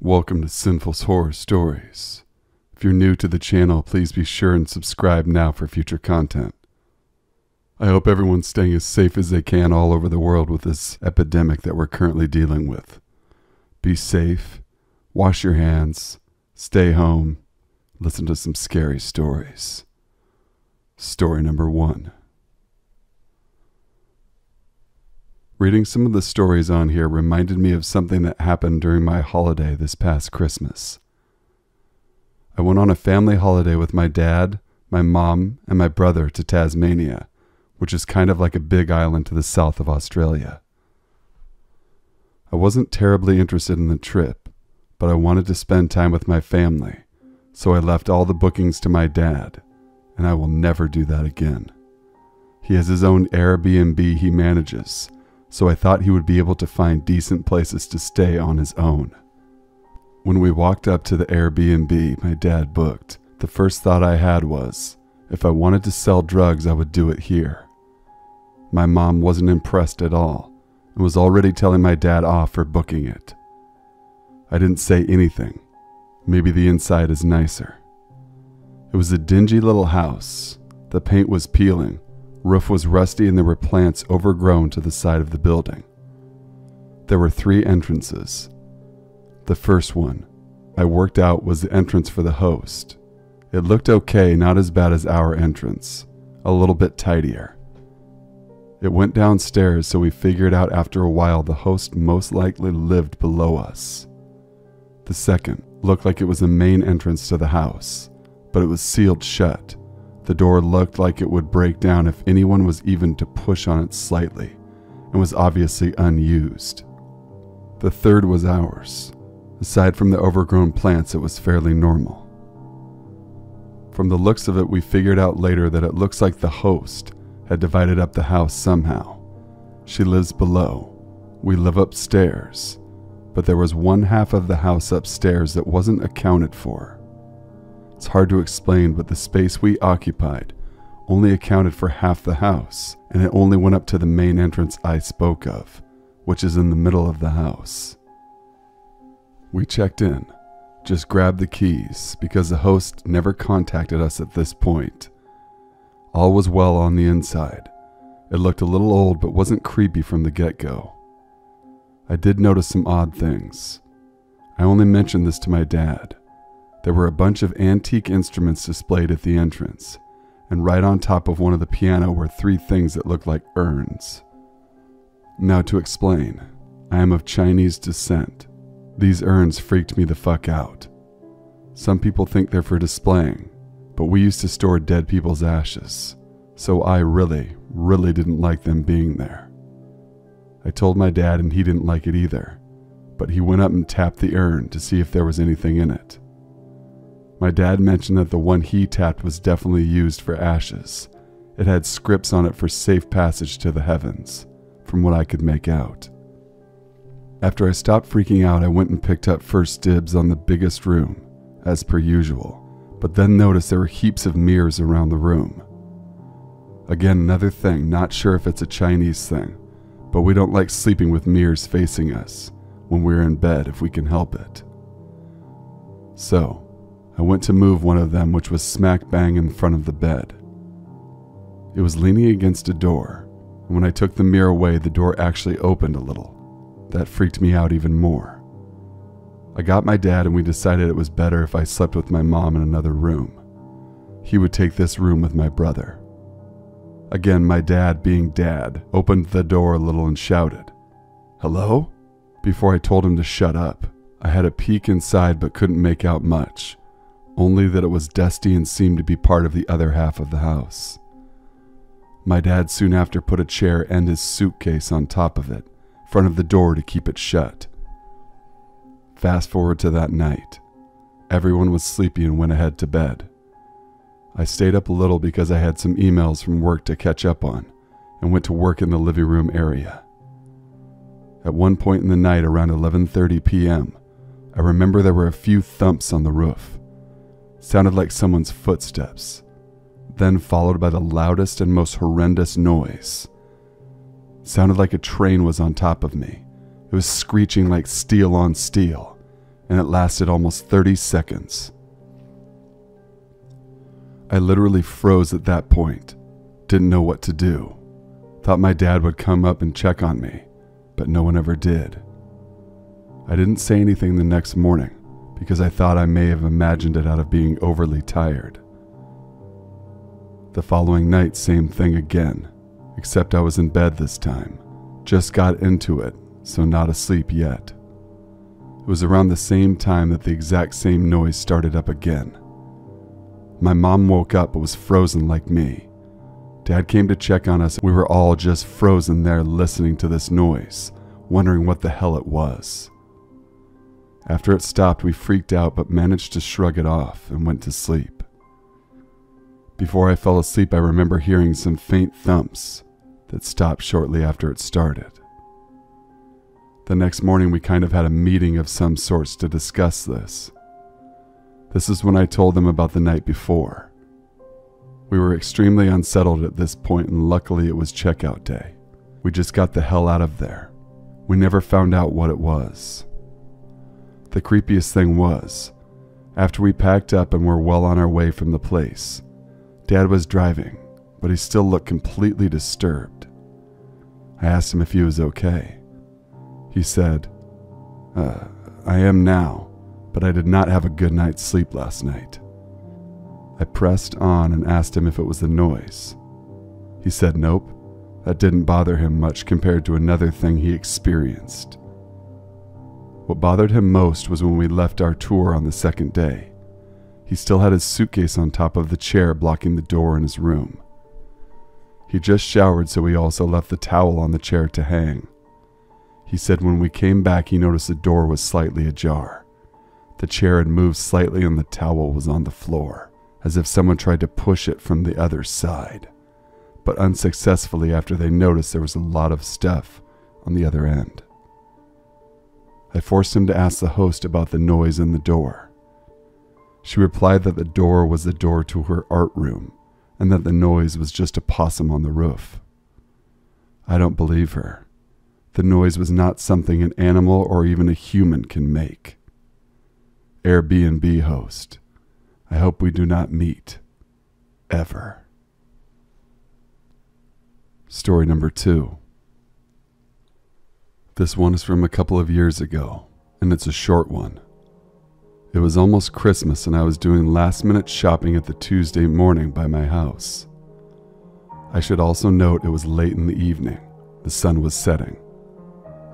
Welcome to Sinful's Horror Stories. If you're new to the channel, please be sure and subscribe now for future content. I hope everyone's staying as safe as they can all over the world with this epidemic that we're currently dealing with. Be safe, wash your hands, stay home, listen to some scary stories. Story number 1. Reading some of the stories on here reminded me of something that happened during my holiday this past Christmas. I went on a family holiday with my dad, my mom, and my brother to Tasmania, which is kind of like a big island to the south of Australia. I wasn't terribly interested in the trip, but I wanted to spend time with my family, so I left all the bookings to my dad, and I will never do that again. He has his own Airbnb he manages, so I thought he would be able to find decent places to stay on his own. When we walked up to the Airbnb my dad booked, the first thought I had was, if I wanted to sell drugs, I would do it here. My mom wasn't impressed at all, and was already telling my dad off for booking it. I didn't say anything. Maybe the inside is nicer. It was a dingy little house. The paint was peeling. Roof was rusty and there were plants overgrown to the side of the building. There were 3 entrances. The first one, I worked out, was the entrance for the host. It looked okay, not as bad as our entrance, a little bit tidier. It went downstairs, so we figured out after a while the host most likely lived below us. The second looked like it was the main entrance to the house, but it was sealed shut. The door looked like it would break down if anyone was even to push on it slightly, and was obviously unused. The third was ours. Aside from the overgrown plants, it was fairly normal. From the looks of it, we figured out later that it looks like the host had divided up the house somehow. She lives below. We live upstairs, but there was one half of the house upstairs that wasn't accounted for. It's hard to explain, but the space we occupied only accounted for half the house, and it only went up to the main entrance I spoke of, which is in the middle of the house. We checked in, just grabbed the keys, because the host never contacted us at this point. All was well on the inside. It looked a little old, but wasn't creepy from the get-go. I did notice some odd things. I only mentioned this to my dad. There were a bunch of antique instruments displayed at the entrance, and right on top of one of the piano were 3 things that looked like urns. Now to explain, I am of Chinese descent. These urns freaked me the fuck out. Some people think they're for displaying, but we used to store dead people's ashes, so I really didn't like them being there. I told my dad and he didn't like it either, but he went up and tapped the urn to see if there was anything in it. My dad mentioned that the one he tapped was definitely used for ashes. It had scripts on it for safe passage to the heavens, from what I could make out. After I stopped freaking out, I went and picked up first dibs on the biggest room, as per usual, but then noticed there were heaps of mirrors around the room. Again, another thing, not sure if it's a Chinese thing, but we don't like sleeping with mirrors facing us when we're in bed if we can help it. So, I went to move one of them, which was smack bang in front of the bed. It was leaning against a door, and when I took the mirror away, the door actually opened a little. That freaked me out even more. I got my dad and we decided it was better if I slept with my mom in another room. He would take this room with my brother. Again, my dad, being dad, opened the door a little and shouted, "Hello?" Before I told him to shut up. I had a peek inside but couldn't make out much. Only that it was dusty and seemed to be part of the other half of the house. My dad soon after put a chair and his suitcase on top of it, in front of the door to keep it shut. Fast forward to that night. Everyone was sleepy and went ahead to bed. I stayed up a little because I had some emails from work to catch up on, and went to work in the living room area. At one point in the night around 11:30 p.m., I remember there were a few thumps on the roof. Sounded like someone's footsteps, then followed by the loudest and most horrendous noise. Sounded like a train was on top of me. It was screeching like steel on steel, and it lasted almost 30 seconds. I literally froze at that point, didn't know what to do. Thought my dad would come up and check on me, but no one ever did. I didn't say anything the next morning because I thought I may have imagined it out of being overly tired. The following night, same thing again, except I was in bed this time. Just got into it, so not asleep yet. It was around the same time that the exact same noise started up again. My mom woke up but was frozen like me. Dad came to check on us. We were all just frozen there listening to this noise, wondering what the hell it was. After it stopped, we freaked out but managed to shrug it off and went to sleep. Before I fell asleep, I remember hearing some faint thumps that stopped shortly after it started. The next morning, we kind of had a meeting of some sorts to discuss this. This is when I told them about the night before. We were extremely unsettled at this point, and luckily it was checkout day. We just got the hell out of there. We never found out what it was. The creepiest thing was, after we packed up and were well on our way from the place, Dad was driving, but he still looked completely disturbed. I asked him if he was okay. He said, I am now, but I did not have a good night's sleep last night. I pressed on and asked him if it was the noise. He said nope, that didn't bother him much compared to another thing he experienced. What bothered him most was when we left our tour on the second day. He still had his suitcase on top of the chair blocking the door in his room. He just showered, so he also left the towel on the chair to hang. He said when we came back, he noticed the door was slightly ajar. The chair had moved slightly and the towel was on the floor, as if someone tried to push it from the other side, but unsuccessfully after they noticed there was a lot of stuff on the other end. I forced him to ask the host about the noise in the door. She replied that the door was the door to her art room and that the noise was just a possum on the roof. I don't believe her. The noise was not something an animal or even a human can make. Airbnb host, I hope we do not meet, ever. Story number 2. This one is from a couple of years ago, and it's a short one. It was almost Christmas, and I was doing last-minute shopping at the Tuesday morning by my house. I should also note it was late in the evening. The sun was setting.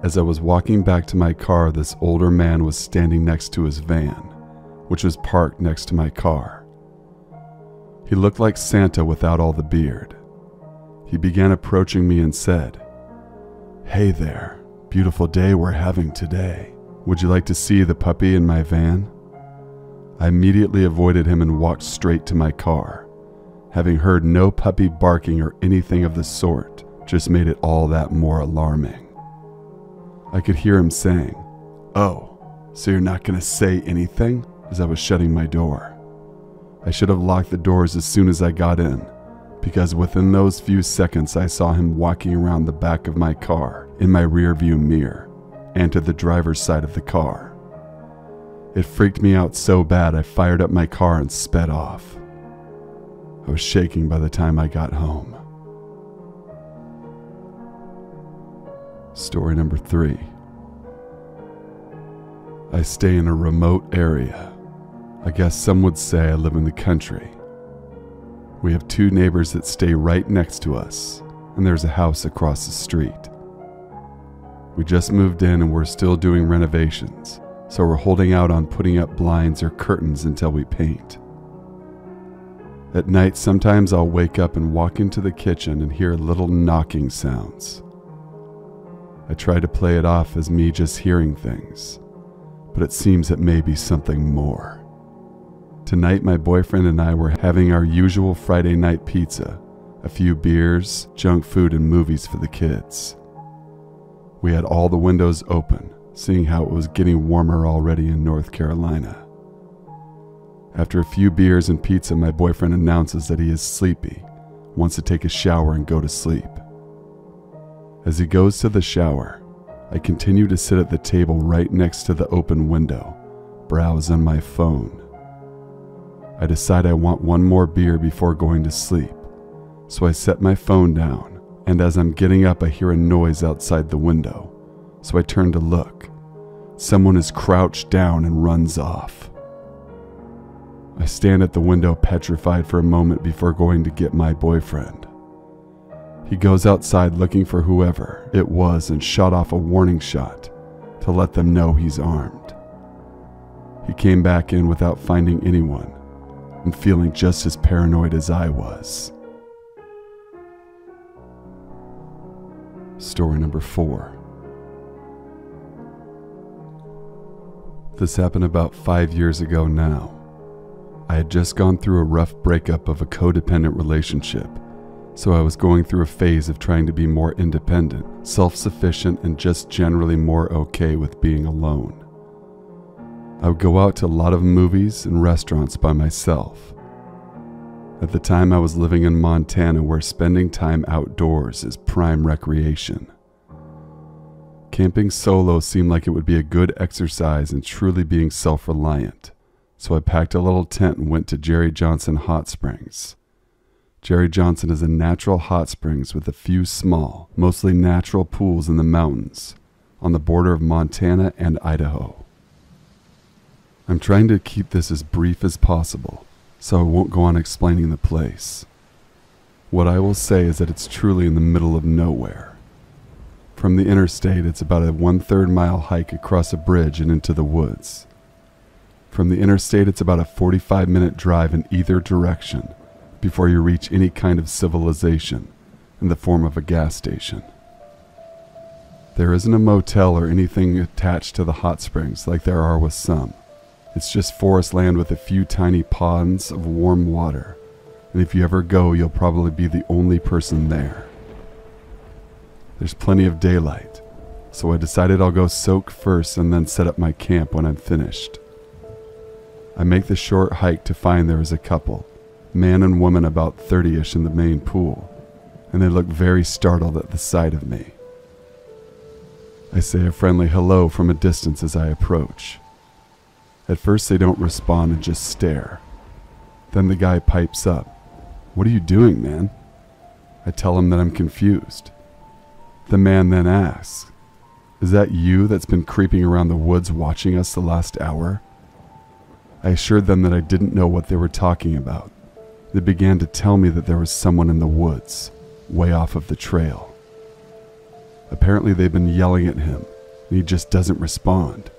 As I was walking back to my car, this older man was standing next to his van, which was parked next to my car. He looked like Santa without all the beard. He began approaching me and said, "Hey there, beautiful day we're having today. Would you like to see the puppy in my van?" I immediately avoided him and walked straight to my car. Having heard no puppy barking or anything of the sort just made it all that more alarming. I could hear him saying, "Oh, so you're not going to say anything?" as I was shutting my door. I should have locked the doors as soon as I got in, because within those few seconds I saw him walking around the back of my car in my rearview mirror and to the driver's side of the car. It freaked me out so bad I fired up my car and sped off. I was shaking by the time I got home. Story number 3. I stay in a remote area. I guess some would say I live in the country. We have 2 neighbors that stay right next to us, and there's a house across the street. We just moved in and we're still doing renovations, so we're holding out on putting up blinds or curtains until we paint. At night, sometimes I'll wake up and walk into the kitchen and hear little knocking sounds. I try to play it off as me just hearing things, but it seems it may be something more. Tonight, my boyfriend and I were having our usual Friday night pizza, a few beers, junk food, and movies for the kids. We had all the windows open, seeing how it was getting warmer already in North Carolina. After a few beers and pizza, my boyfriend announces that he is sleepy, wants to take a shower and go to sleep. As he goes to the shower, I continue to sit at the table right next to the open window, browse on my phone. I decide I want one more beer before going to sleep, so I set my phone down, and as I'm getting up I hear a noise outside the window, so I turn to look. Someone is crouched down and runs off. I stand at the window petrified for a moment before going to get my boyfriend. He goes outside looking for whoever it was and shot off a warning shot to let them know he's armed. He came back in without finding anyone and feeling just as paranoid as I was. Story number 4. This happened about 5 years ago now. I had just gone through a rough breakup of a codependent relationship, so I was going through a phase of trying to be more independent, self-sufficient, and just generally more okay with being alone. I would go out to a lot of movies and restaurants by myself. At the time I was living in Montana, where spending time outdoors is prime recreation. Camping solo seemed like it would be a good exercise in truly being self-reliant, so I packed a little tent and went to Jerry Johnson Hot Springs. Jerry Johnson is a natural hot springs with a few small, mostly natural pools in the mountains on the border of Montana and Idaho. I'm trying to keep this as brief as possible, so I won't go on explaining the place. What I will say is that it's truly in the middle of nowhere. From the interstate, it's about a 1/3 mile hike across a bridge and into the woods. From the interstate, it's about a 45-minute drive in either direction before you reach any kind of civilization in the form of a gas station. There isn't a motel or anything attached to the hot springs like there are with some. It's just forest land with a few tiny ponds of warm water, and if you ever go, you'll probably be the only person there. There's plenty of daylight, so I decided I'll go soak first and then set up my camp when I'm finished. I make the short hike to find there is a couple, man and woman about 30-ish in the main pool, and they look very startled at the sight of me. I say a friendly hello from a distance as I approach. At first they don't respond and just stare. Then the guy pipes up, "What are you doing, man?" I tell him that I'm confused. The man then asks, "Is that you that's been creeping around the woods watching us the last hour?" I assured them that I didn't know what they were talking about. They began to tell me that there was someone in the woods, way off of the trail. Apparently they've been yelling at him, and he just doesn't respond.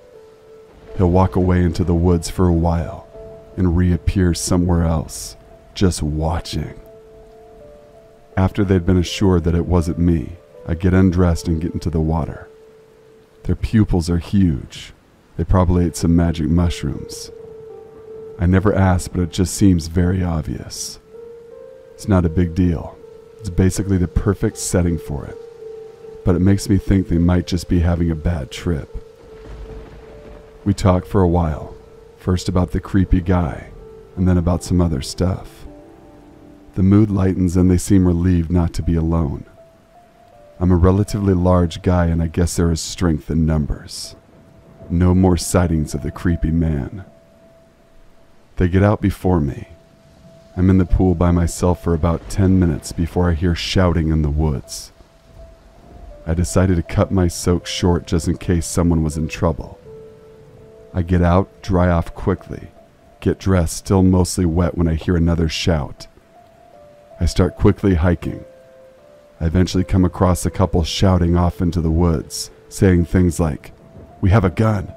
He'll walk away into the woods for a while, and reappear somewhere else, just watching. After they'd been assured that it wasn't me, I get undressed and get into the water. Their pupils are huge. They probably ate some magic mushrooms. I never asked, but it just seems very obvious. It's not a big deal. It's basically the perfect setting for it. But it makes me think they might just be having a bad trip. We talk for a while, first about the creepy guy, and then about some other stuff. The mood lightens and they seem relieved not to be alone. I'm a relatively large guy, and I guess there is strength in numbers. No more sightings of the creepy man. They get out before me. I'm in the pool by myself for about 10 minutes before I hear shouting in the woods. I decided to cut my soak short just in case someone was in trouble. I get out, dry off quickly, get dressed, still mostly wet when I hear another shout. I start quickly hiking. I eventually come across a couple shouting off into the woods, saying things like, "We have a gun,"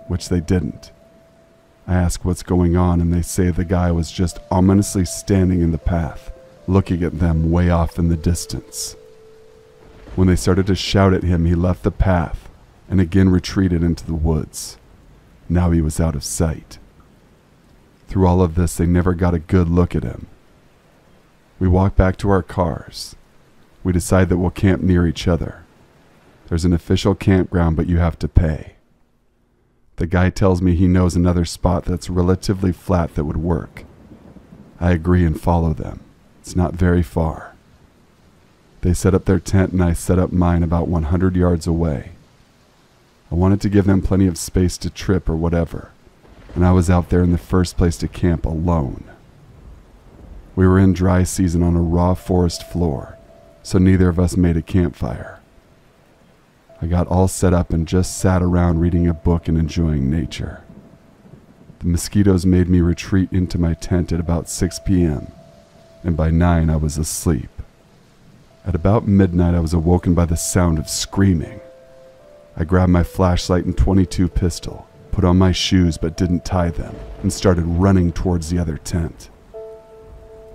which they didn't. I ask what's going on, and they say the guy was just ominously standing in the path, looking at them way off in the distance. When they started to shout at him, he left the path and again retreated into the woods. Now he was out of sight. Through all of this, they never got a good look at him. We walk back to our cars. We decide that we'll camp near each other. There's an official campground, but you have to pay. The guy tells me he knows another spot that's relatively flat that would work. I agree and follow them. It's not very far. They set up their tent and I set up mine about 100 yards away. I wanted to give them plenty of space to trip or whatever, and I was out there in the first place to camp alone. We were in dry season on a raw forest floor, so neither of us made a campfire. I got all set up and just sat around reading a book and enjoying nature. The mosquitoes made me retreat into my tent at about 6 p.m., and by 9 I was asleep. At about midnight I was awoken by the sound of screaming. I grabbed my flashlight and .22 pistol, put on my shoes but didn't tie them, and started running towards the other tent.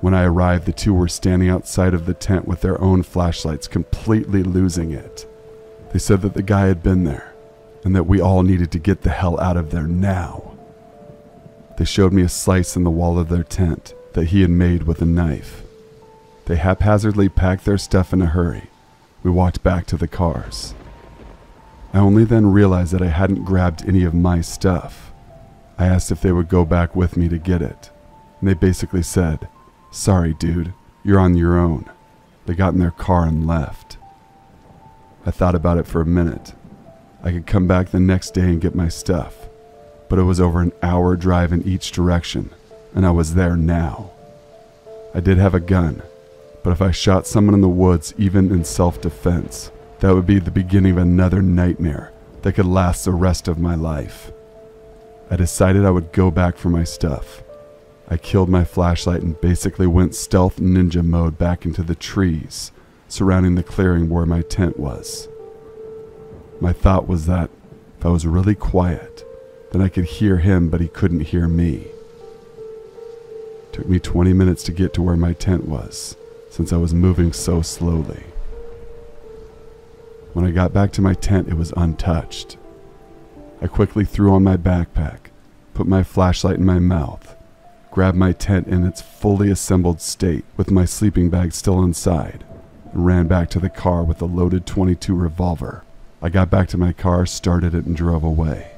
When I arrived, the two were standing outside of the tent with their own flashlights, completely losing it. They said that the guy had been there, and that we all needed to get the hell out of there now. They showed me a slice in the wall of their tent that he had made with a knife. They haphazardly packed their stuff in a hurry. We walked back to the cars. I only then realized that I hadn't grabbed any of my stuff. I asked if they would go back with me to get it, and they basically said, "Sorry, dude, you're on your own." They got in their car and left. I thought about it for a minute. I could come back the next day and get my stuff, but it was over an hour drive in each direction, and I was there now. I did have a gun, but if I shot someone in the woods, even in self-defense, that would be the beginning of another nightmare that could last the rest of my life. I decided I would go back for my stuff. I killed my flashlight and basically went stealth ninja mode back into the trees surrounding the clearing where my tent was. My thought was that if I was really quiet, then I could hear him, but he couldn't hear me. It took me 20 minutes to get to where my tent was, since I was moving so slowly. When I got back to my tent, it was untouched. I quickly threw on my backpack, put my flashlight in my mouth, grabbed my tent in its fully assembled state with my sleeping bag still inside, and ran back to the car with a loaded .22 revolver. I got back to my car, started it, and drove away.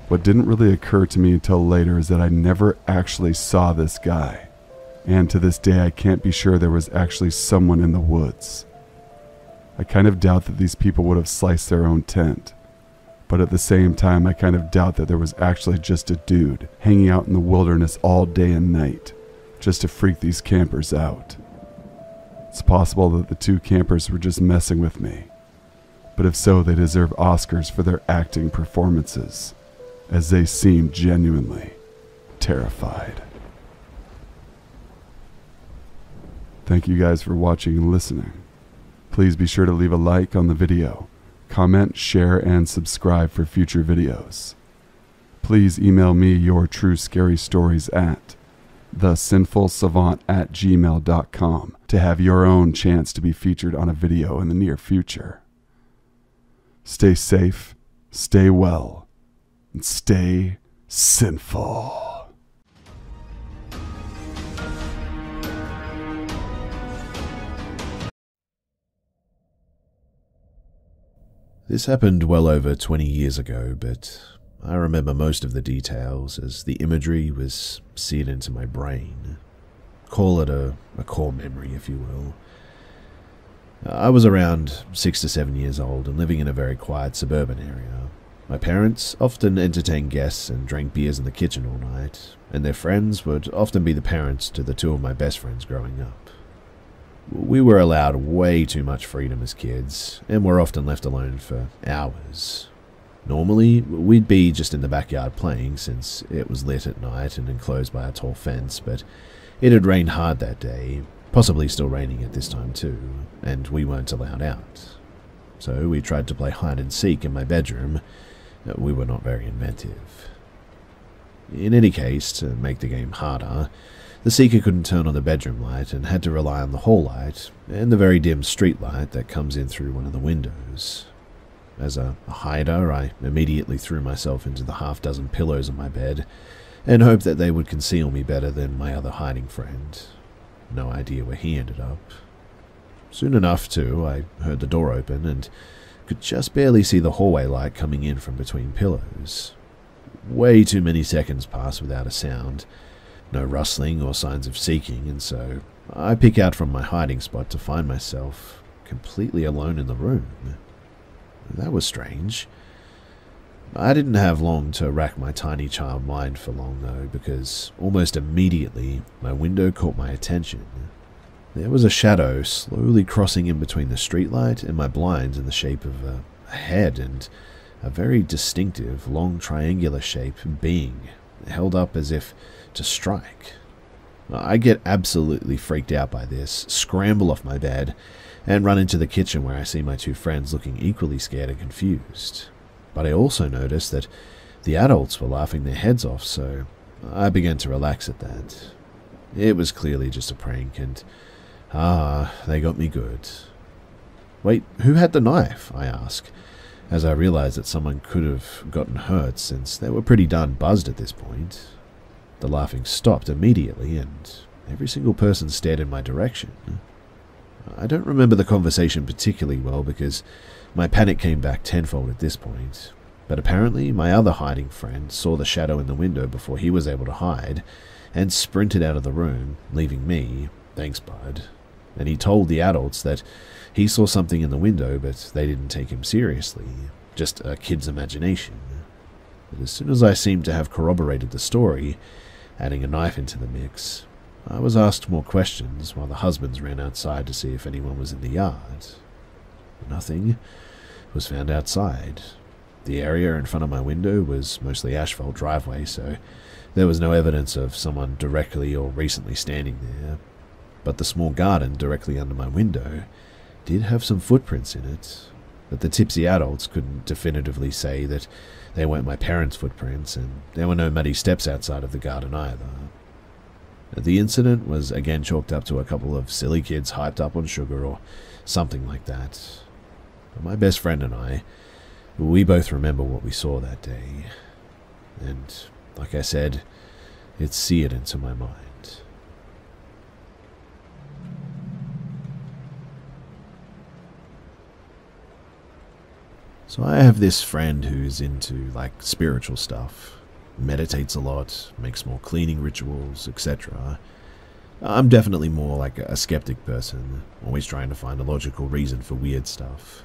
What didn't really occur to me until later is that I never actually saw this guy, and to this day I can't be sure there was actually someone in the woods. I kind of doubt that these people would have sliced their own tent, but at the same time I kind of doubt that there was actually just a dude hanging out in the wilderness all day and night just to freak these campers out. It's possible that the two campers were just messing with me, but if so, they deserve Oscars for their acting performances, as they seemed genuinely terrified. Thank you guys for watching and listening. Please be sure to leave a like on the video, comment, share, and subscribe for future videos. Please email me your true scary stories at thesinfulsavant@gmail.com to have your own chance to be featured on a video in the near future. Stay safe, stay well, and stay sinful. This happened well over 20 years ago, but I remember most of the details as the imagery was seared into my brain. Call it a core memory, if you will. I was around 6 to 7 years old and living in a very quiet suburban area. My parents often entertained guests and drank beers in the kitchen all night, and their friends would often be the parents to the two of my best friends growing up. We were allowed way too much freedom as kids, and were often left alone for hours. Normally, we'd be just in the backyard playing, since it was lit at night and enclosed by a tall fence, but it had rained hard that day, possibly still raining at this time too, and we weren't allowed out. So we tried to play hide and seek in my bedroom. We were not very inventive. In any case, to make the game harder, the seeker couldn't turn on the bedroom light and had to rely on the hall light and the very dim street light that comes in through one of the windows. As a hider, I immediately threw myself into the half-dozen pillows on my bed and hoped that they would conceal me better than my other hiding friend. No idea where he ended up. Soon enough, too, I heard the door open and could just barely see the hallway light coming in from between pillows. Way too many seconds passed without a sound. No rustling or signs of seeking, and so I peek out from my hiding spot to find myself completely alone in the room. That was strange. I didn't have long to rack my tiny child mind for long though, because almost immediately my window caught my attention. There was a shadow slowly crossing in between the streetlight and my blinds in the shape of a head and a very distinctive, long triangular shape being held up as if to strike. I get absolutely freaked out by this, scramble off my bed, and run into the kitchen where I see my two friends looking equally scared and confused. But I also noticed that the adults were laughing their heads off, so I began to relax at that. It was clearly just a prank, and they got me good. Wait, who had the knife? I ask, as I realized that someone could have gotten hurt since they were pretty darn buzzed at this point. The laughing stopped immediately, and every single person stared in my direction. I don't remember the conversation particularly well because my panic came back tenfold at this point, but apparently my other hiding friend saw the shadow in the window before he was able to hide and sprinted out of the room, leaving me, thanks bud, and he told the adults that he saw something in the window but they didn't take him seriously, just a kid's imagination. But as soon as I seemed to have corroborated the story, adding a knife into the mix, I was asked more questions while the husbands ran outside to see if anyone was in the yard. Nothing was found outside. The area in front of my window was mostly asphalt driveway, so there was no evidence of someone directly or recently standing there. But the small garden directly under my window did have some footprints in it, but the tipsy adults couldn't definitively say that they weren't my parents' footprints, and there were no muddy steps outside of the garden either. The incident was again chalked up to a couple of silly kids hyped up on sugar or something like that. But my best friend and I, we both remember what we saw that day, and like I said, it's seared into my mind. So I have this friend who's into, spiritual stuff, meditates a lot, makes more cleaning rituals, etc. I'm definitely more like a skeptic person, always trying to find a logical reason for weird stuff.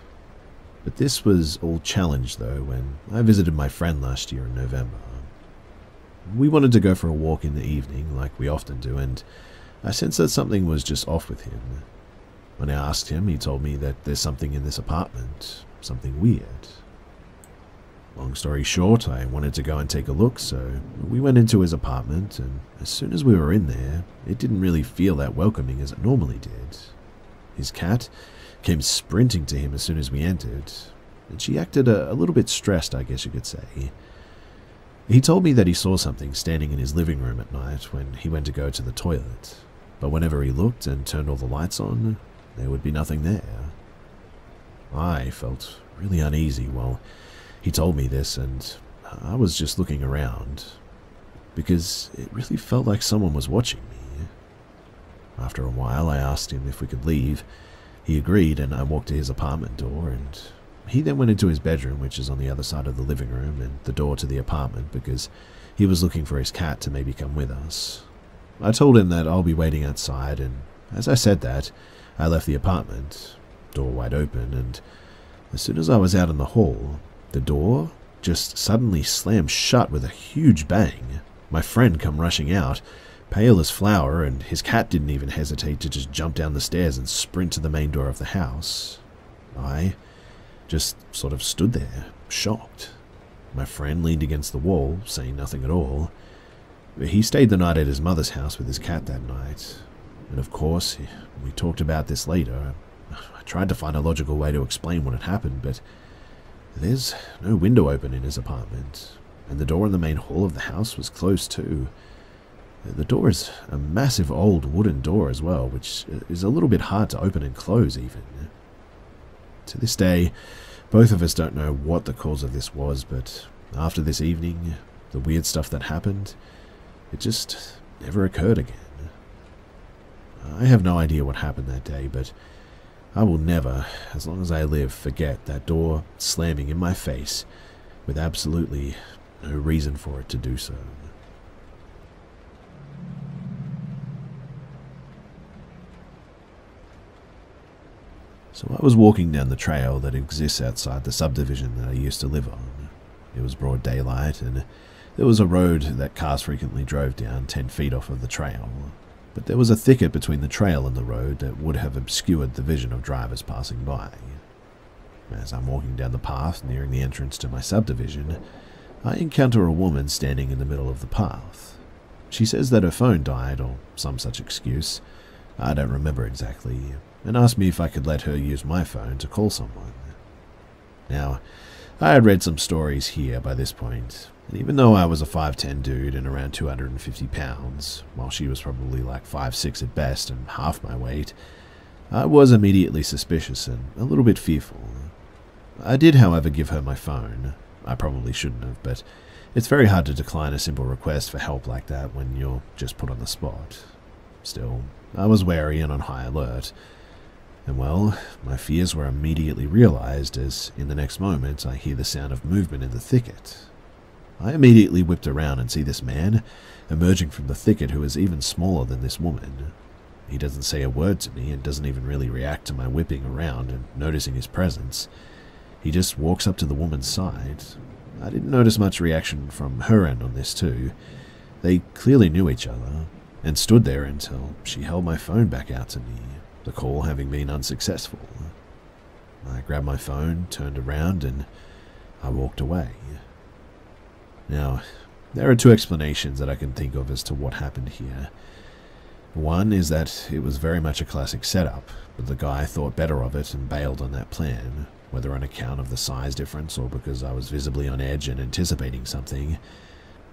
But this was all challenged, though, when I visited my friend last year in November. We wanted to go for a walk in the evening, like we often do, and I sensed that something was just off with him. When I asked him, he told me that there's something in this apartment, something weird. Long story short, I wanted to go and take a look, so we went into his apartment, and as soon as we were in there, it didn't really feel that welcoming as it normally did. His cat came sprinting to him as soon as we entered, and she acted a little bit stressed, I guess you could say. He told me that he saw something standing in his living room at night when he went to go to the toilet, but whenever he looked and turned all the lights on, there would be nothing there. I felt really uneasy while he told me this, and I was just looking around, because it really felt like someone was watching me. After a while, I asked him if we could leave. He agreed, and I walked to his apartment door, and he then went into his bedroom, which is on the other side of the living room, and the door to the apartment, because he was looking for his cat to maybe come with us. I told him that I'll be waiting outside, and as I said that, I left the apartment, door wide open, and as soon as I was out in the hall, the door just suddenly slammed shut with a huge bang. My friend come rushing out, pale as flour, and his cat didn't even hesitate to just jump down the stairs and sprint to the main door of the house. I just sort of stood there, shocked. My friend leaned against the wall, saying nothing at all. He stayed the night at his mother's house with his cat that night, and of course, we talked about this later. I tried to find a logical way to explain what had happened, but there's no window open in his apartment, and the door in the main hall of the house was closed too. The door is a massive old wooden door as well, which is a little bit hard to open and close even. To this day, both of us don't know what the cause of this was, but after this evening, the weird stuff that happened, it just never occurred again. I have no idea what happened that day, but I will never, as long as I live, forget that door slamming in my face with absolutely no reason for it to do so. So I was walking down the trail that exists outside the subdivision that I used to live on. It was broad daylight, and there was a road that cars frequently drove down 10 feet off of the trail, but there was a thicket between the trail and the road that would have obscured the vision of drivers passing by. As I'm walking down the path nearing the entrance to my subdivision, I encounter a woman standing in the middle of the path. She says that her phone died, or some such excuse, I don't remember exactly, and asked me if I could let her use my phone to call someone. Now, I had read some stories here by this point, and even though I was a 5'10" dude and around 250 pounds, while she was probably like 5'6" at best and half my weight, I was immediately suspicious and a little bit fearful. I did, however, give her my phone. I probably shouldn't have, but it's very hard to decline a simple request for help like that when you're just put on the spot. Still, I was wary and on high alert. And well, my fears were immediately realized as, in the next moment, I hear the sound of movement in the thicket. I immediately whipped around and see this man emerging from the thicket who is even smaller than this woman. He doesn't say a word to me and doesn't even really react to my whipping around and noticing his presence. He just walks up to the woman's side. I didn't notice much reaction from her end on this too. They clearly knew each other, and stood there until she held my phone back out to me, the call having been unsuccessful. I grabbed my phone, turned around, and I walked away. Now, there are two explanations that I can think of as to what happened here. One is that it was very much a classic setup, but the guy thought better of it and bailed on that plan, whether on account of the size difference or because I was visibly on edge and anticipating something.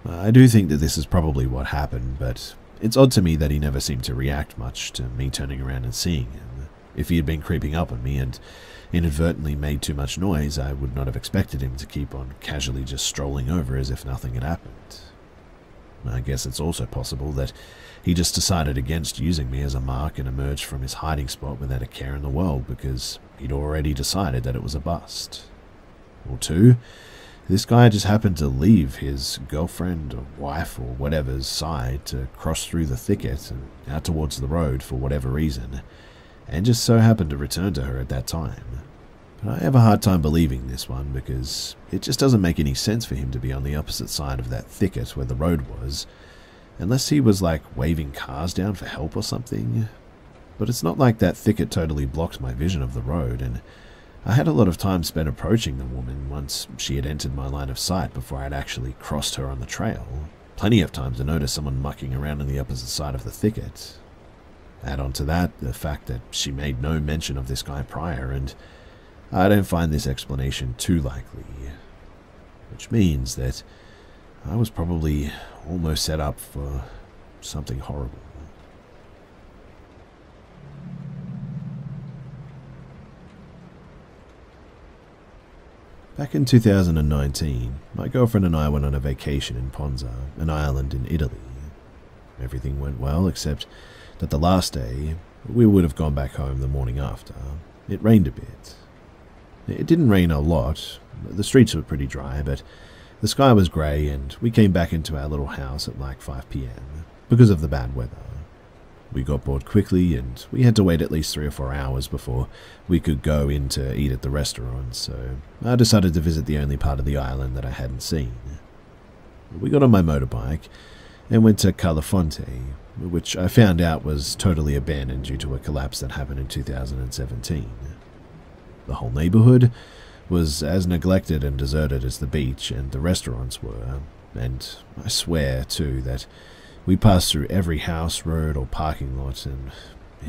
I do think that this is probably what happened, but it's odd to me that he never seemed to react much to me turning around and seeing him. If he had been creeping up on me and inadvertently made too much noise, I would not have expected him to keep on casually just strolling over as if nothing had happened. I guess it's also possible that he just decided against using me as a mark and emerged from his hiding spot without a care in the world because he'd already decided that it was a bust. Or two, this guy just happened to leave his girlfriend or wife or whatever's side to cross through the thicket and out towards the road for whatever reason, and just so happened to return to her at that time. But I have a hard time believing this one because it just doesn't make any sense for him to be on the opposite side of that thicket where the road was, unless he was like waving cars down for help or something. But it's not like that thicket totally blocked my vision of the road, and I had a lot of time spent approaching the woman once she had entered my line of sight before I had actually crossed her on the trail. Plenty of time to notice someone mucking around on the opposite side of the thicket. Add on to that the fact that she made no mention of this guy prior, and I don't find this explanation too likely. Which means that I was probably almost set up for something horrible. Back in 2019, my girlfriend and I went on a vacation in Ponza, an island in Italy. Everything went well, except that the last day, we would have gone back home the morning after. It rained a bit. It didn't rain a lot. The streets were pretty dry, but the sky was grey, and we came back into our little house at like 5 p.m. because of the bad weather. We got bored quickly, and we had to wait at least 3 or 4 hours before we could go in to eat at the restaurant, so I decided to visit the only part of the island that I hadn't seen. We got on my motorbike and went to Calafonte, which I found out was totally abandoned due to a collapse that happened in 2017. The whole neighborhood was as neglected and deserted as the beach and the restaurants were, and I swear, too, that we passed through every house, road, or parking lot, and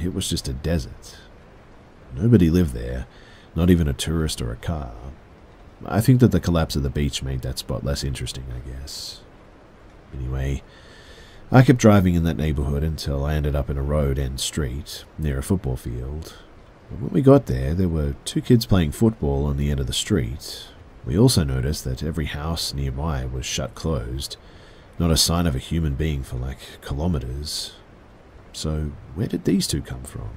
it was just a desert. Nobody lived there, not even a tourist or a car. I think that the collapse of the beach made that spot less interesting, I guess. Anyway, I kept driving in that neighborhood until I ended up in a road-end street near a football field. When we got there, there were 2 kids playing football on the end of the street. We also noticed that every house nearby was shut closed, not a sign of a human being for like kilometers. So where did these 2 come from?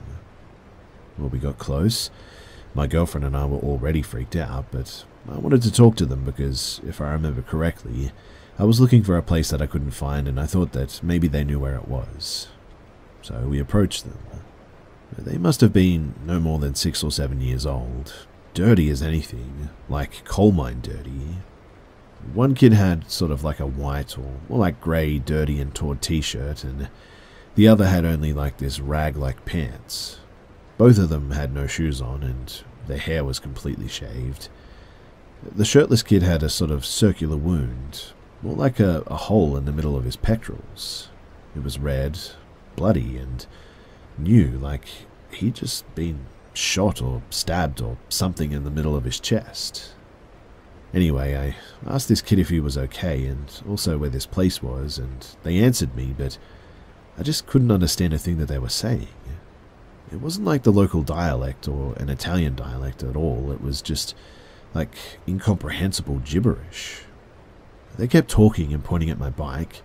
Well, we got close. My girlfriend and I were already freaked out, but I wanted to talk to them because, if I remember correctly, I was looking for a place that I couldn't find, and I thought that maybe they knew where it was. So we approached them. They must have been no more than 6 or 7 years old, dirty as anything, like coal mine dirty. One kid had sort of like a white or more like grey, dirty and torn t-shirt, and the other had only like this rag-like pants. Both of them had no shoes on, and their hair was completely shaved. The shirtless kid had a sort of circular wound, more like a hole in the middle of his pectorals. It was red, bloody, and new, like he'd just been shot or stabbed or something in the middle of his chest. Anyway, I asked this kid if he was okay and also where this place was, and they answered me, but I just couldn't understand a thing that they were saying. It wasn't like the local dialect or an Italian dialect at all. It was just like incomprehensible gibberish. They kept talking and pointing at my bike.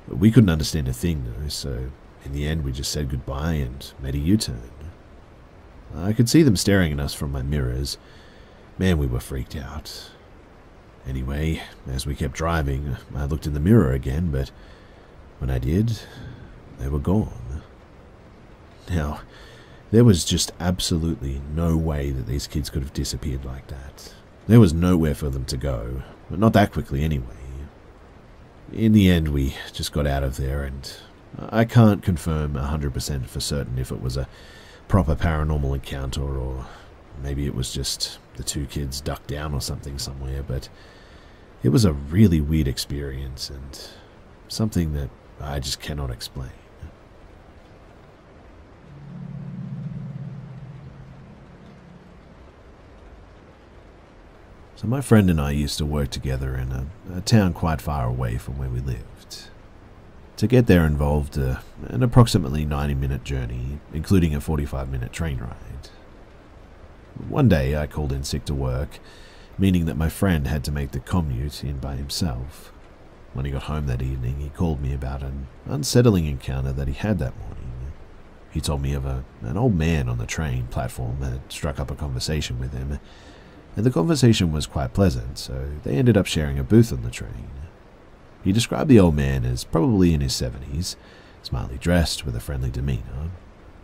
We couldn't understand a thing though, so in the end we just said goodbye and made a U-turn. I could see them staring at us from my mirrors. Man, we were freaked out. Anyway, as we kept driving, I looked in the mirror again, but when I did, they were gone. Now, there was just absolutely no way that these kids could have disappeared like that. There was nowhere for them to go, but not that quickly anyway. In the end, we just got out of there, and I can't confirm 100% for certain if it was a proper paranormal encounter or maybe it was just the two kids ducked down or something somewhere, but it was a really weird experience and something that I just cannot explain. So my friend and I used to work together in a town quite far away from where we lived. To get there involved an approximately 90-minute journey, including a 45-minute train ride. One day I called in sick to work, meaning that my friend had to make the commute in by himself. When he got home that evening, he called me about an unsettling encounter that he had that morning. He told me of an old man on the train platform had struck up a conversation with him, and the conversation was quite pleasant, so they ended up sharing a booth on the train. He described the old man as probably in his 70s, smartly dressed with a friendly demeanor.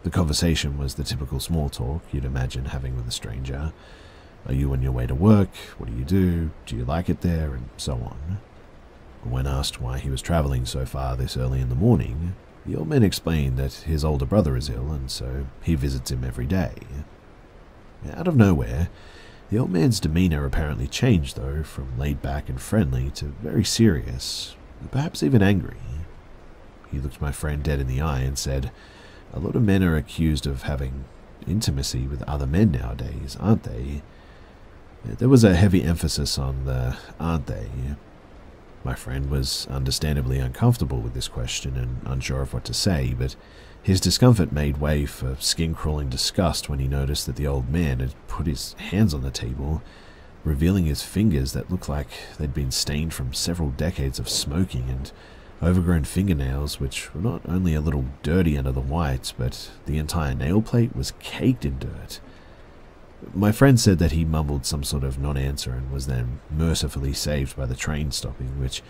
The conversation was the typical small talk you'd imagine having with a stranger. Are you on your way to work? What do you do? Do you like it there? And so on. When asked why he was traveling so far this early in the morning, the old man explained that his older brother is ill and so he visits him every day. Out of nowhere, the old man's demeanor apparently changed though, from laid back and friendly to very serious, perhaps even angry. He looked my friend dead in the eye and said, "A lot of men are accused of having intimacy with other men nowadays, aren't they?" There was a heavy emphasis on the "aren't they?" My friend was understandably uncomfortable with this question and unsure of what to say, but his discomfort made way for skin-crawling disgust when he noticed that the old man had put his hands on the table, revealing his fingers that looked like they'd been stained from several decades of smoking and overgrown fingernails, which were not only a little dirty under the whites, but the entire nail plate was caked in dirt. My friend said that he mumbled some sort of non-answer and was then mercifully saved by the train stopping, which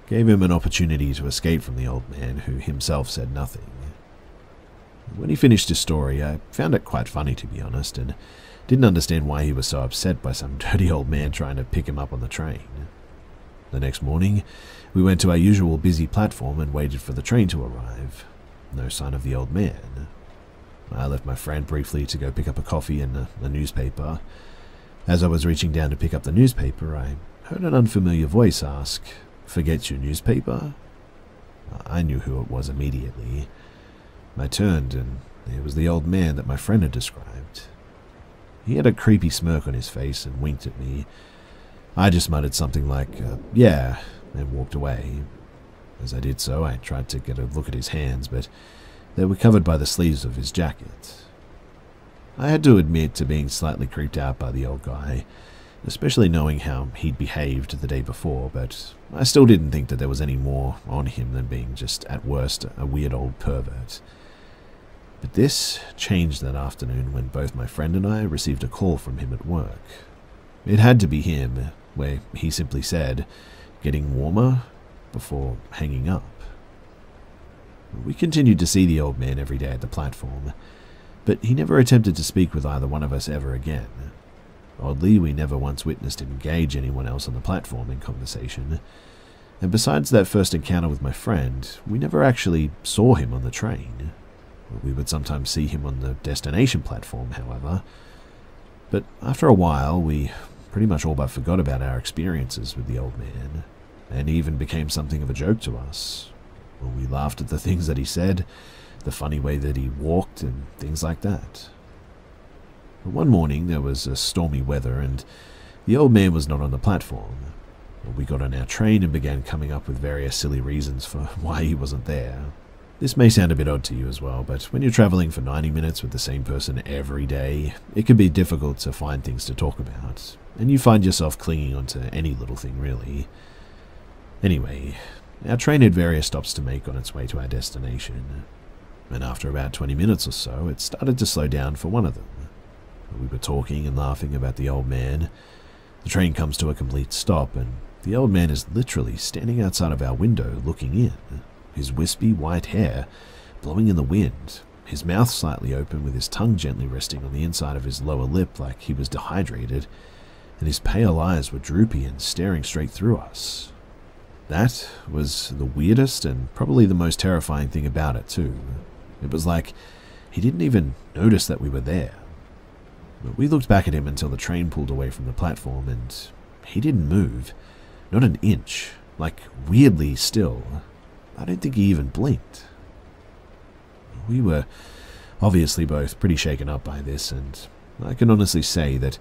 gave him an opportunity to escape from the old man, who himself said nothing. When he finished his story, I found it quite funny, to be honest, and didn't understand why he was so upset by some dirty old man trying to pick him up on the train. The next morning, we went to our usual busy platform and waited for the train to arrive. No sign of the old man. I left my friend briefly to go pick up a coffee and a newspaper. As I was reaching down to pick up the newspaper, I heard an unfamiliar voice ask, "Forget your newspaper?" I knew who it was immediately. I turned, and it was the old man that my friend had described. He had a creepy smirk on his face and winked at me. I just muttered something like, "Yeah," and walked away. As I did so, I tried to get a look at his hands, but they were covered by the sleeves of his jacket. I had to admit to being slightly creeped out by the old guy, especially knowing how he'd behaved the day before, but I still didn't think that there was any more on him than being just, at worst, a weird old pervert. But this changed that afternoon when both my friend and I received a call from him at work. It had to be him, where he simply said, "Getting warmer?" before hanging up. We continued to see the old man every day at the platform, but he never attempted to speak with either one of us ever again. Oddly, we never once witnessed him engage anyone else on the platform in conversation, and besides that first encounter with my friend, we never actually saw him on the train. We would sometimes see him on the destination platform, however, but after a while, we pretty much all but forgot about our experiences with the old man, and he even became something of a joke to us. We laughed at the things that he said, the funny way that he walked, and things like that. But one morning, there was a stormy weather, and the old man was not on the platform. We got on our train and began coming up with various silly reasons for why he wasn't there. This may sound a bit odd to you as well, but when you're traveling for 90 minutes with the same person every day, it can be difficult to find things to talk about, and you find yourself clinging onto any little thing really. Anyway, our train had various stops to make on its way to our destination, and after about 20 minutes or so, it started to slow down for one of them. We were talking and laughing about the old man. The train comes to a complete stop, and the old man is literally standing outside of our window looking in, his wispy white hair blowing in the wind, his mouth slightly open with his tongue gently resting on the inside of his lower lip like he was dehydrated, and his pale eyes were droopy and staring straight through us. That was the weirdest and probably the most terrifying thing about it too. It was like he didn't even notice that we were there. But we looked back at him until the train pulled away from the platform, and he didn't move, not an inch, like weirdly still. I don't think he even blinked. We were obviously both pretty shaken up by this, and I can honestly say that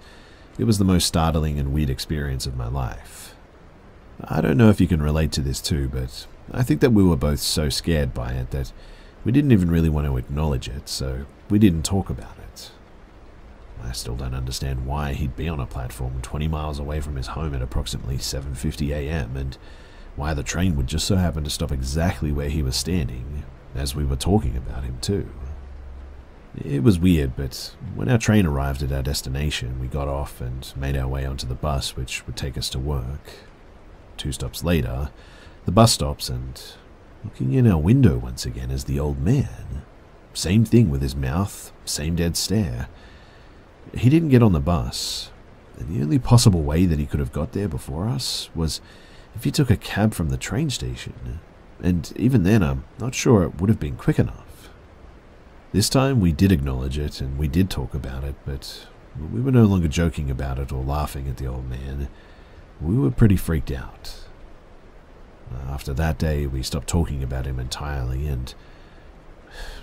it was the most startling and weird experience of my life. I don't know if you can relate to this too, but I think that we were both so scared by it that we didn't even really want to acknowledge it, so we didn't talk about it. I still don't understand why he'd be on a platform 20 miles away from his home at approximately 7:50 a.m. and why the train would just so happen to stop exactly where he was standing, as we were talking about him too. It was weird, but when our train arrived at our destination, we got off and made our way onto the bus which would take us to work. 2 stops later, the bus stops, and looking in our window once again is the old man. Same thing with his mouth, same dead stare. He didn't get on the bus, and the only possible way that he could have got there before us was if he took a cab from the train station, and even then I'm not sure it would have been quick enough. This time we did acknowledge it, and we did talk about it, but we were no longer joking about it or laughing at the old man. We were pretty freaked out. After that day, we stopped talking about him entirely, and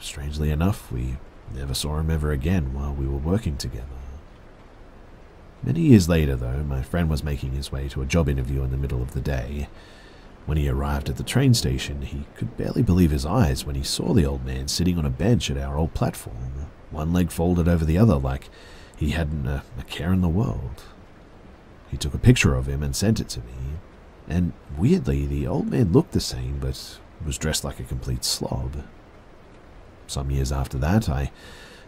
strangely enough, we never saw him ever again while we were working together. Many years later, though, my friend was making his way to a job interview in the middle of the day. When he arrived at the train station, he could barely believe his eyes when he saw the old man sitting on a bench at our old platform, one leg folded over the other like he hadn't a care in the world. He took a picture of him and sent it to me, and weirdly, the old man looked the same but was dressed like a complete slob. Some years after that, I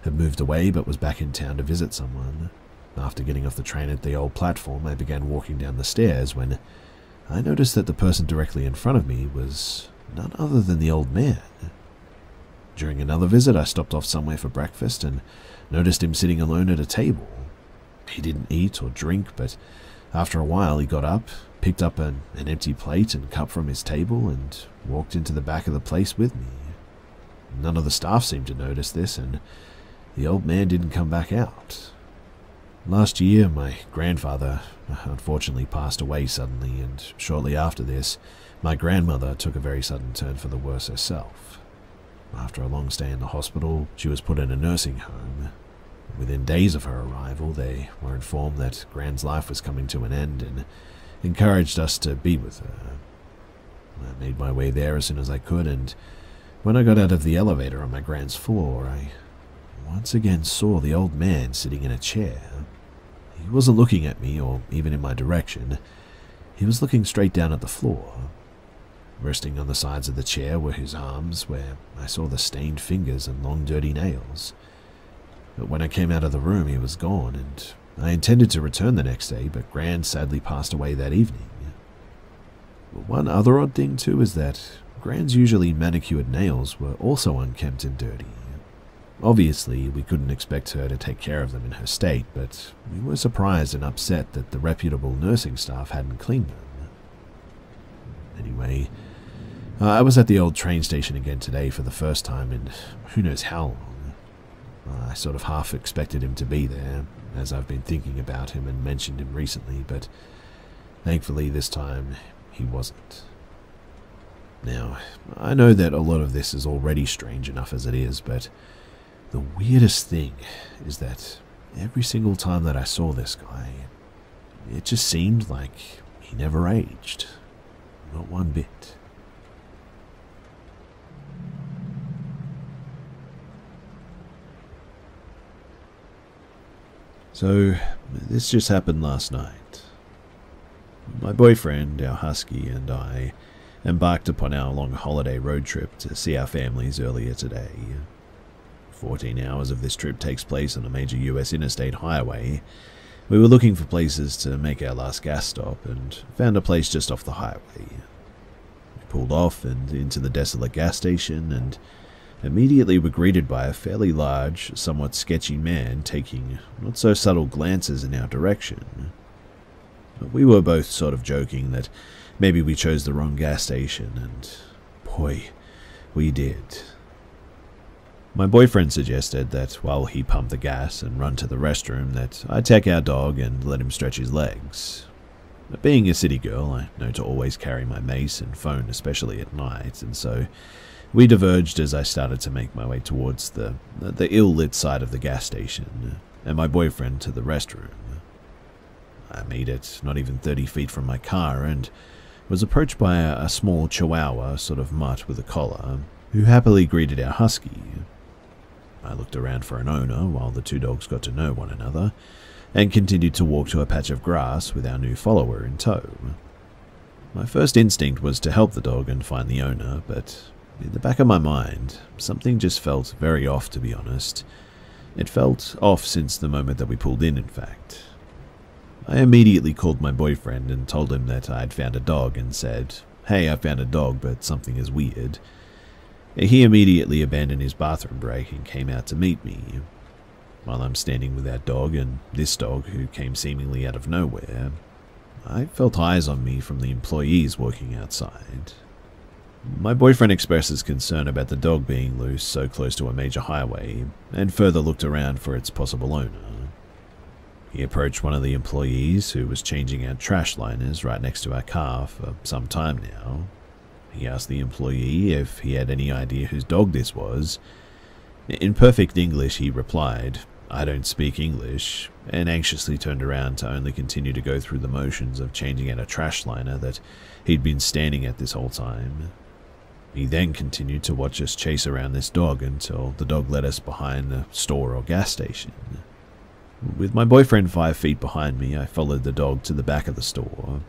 had moved away but was back in town to visit someone. After getting off the train at the old platform, I began walking down the stairs when I noticed that the person directly in front of me was none other than the old man. During another visit, I stopped off somewhere for breakfast and noticed him sitting alone at a table. He didn't eat or drink, but after a while he got up, picked up an empty plate and cup from his table, and walked into the back of the place with me. None of the staff seemed to notice this, and the old man didn't come back out. Last year, my grandfather unfortunately passed away suddenly, and shortly after this, my grandmother took a very sudden turn for the worse herself. After a long stay in the hospital, she was put in a nursing home. Within days of her arrival, they were informed that Gran's life was coming to an end and encouraged us to be with her. I made my way there as soon as I could, and when I got out of the elevator on my Gran's floor, I once again saw the old man sitting in a chair. He wasn't looking at me or even in my direction. He was looking straight down at the floor. Resting on the sides of the chair were his arms, where I saw the stained fingers and long dirty nails. But when I came out of the room, he was gone, and I intended to return the next day, but Gran sadly passed away that evening. One other odd thing too is that Gran's usually manicured nails were also unkempt and dirty. Obviously, we couldn't expect her to take care of them in her state, but we were surprised and upset that the reputable nursing staff hadn't cleaned them. Anyway, I was at the old train station again today for the first time in who knows how long. I sort of half expected him to be there, as I've been thinking about him and mentioned him recently, but thankfully this time he wasn't. Now, I know that a lot of this is already strange enough as it is, but the weirdest thing is that every single time that I saw this guy, it just seemed like he never aged. Not one bit. So, this just happened last night. My boyfriend, our husky, and I embarked upon our long holiday road trip to see our families earlier today. 14 hours of this trip takes place on a major US interstate highway. We were looking for places to make our last gas stop and found a place just off the highway. We pulled off and into the desolate gas station and immediately were greeted by a fairly large, somewhat sketchy man taking not so subtle glances in our direction. We were both sort of joking that maybe we chose the wrong gas station, and boy, we did. My boyfriend suggested that while he pumped the gas and run to the restroom that I take our dog and let him stretch his legs. But being a city girl, I know to always carry my mace and phone, especially at night, and so we diverged as I started to make my way towards the ill-lit side of the gas station, and my boyfriend to the restroom. I made it not even 30 feet from my car and was approached by a small chihuahua sort of mutt with a collar, who happily greeted our husky. I looked around for an owner while the two dogs got to know one another, and continued to walk to a patch of grass with our new follower in tow. My first instinct was to help the dog and find the owner, but in the back of my mind, something just felt very off, to be honest. It felt off since the moment that we pulled in fact. I immediately called my boyfriend and told him that I had found a dog and said, "Hey, I found a dog, but something is weird." He immediately abandoned his bathroom break and came out to meet me. While I'm standing with our dog and this dog who came seemingly out of nowhere, I felt eyes on me from the employees working outside. My boyfriend expresses concern about the dog being loose so close to a major highway, and further looked around for its possible owner. He approached one of the employees who was changing out trash liners right next to our car for some time now. He asked the employee if he had any idea whose dog this was. In perfect English he replied, "I don't speak English," and anxiously turned around to only continue to go through the motions of changing out a trash liner that he'd been standing at this whole time. He then continued to watch us chase around this dog until the dog led us behind the store or gas station. With my boyfriend 5 feet behind me, I followed the dog to the back of the store.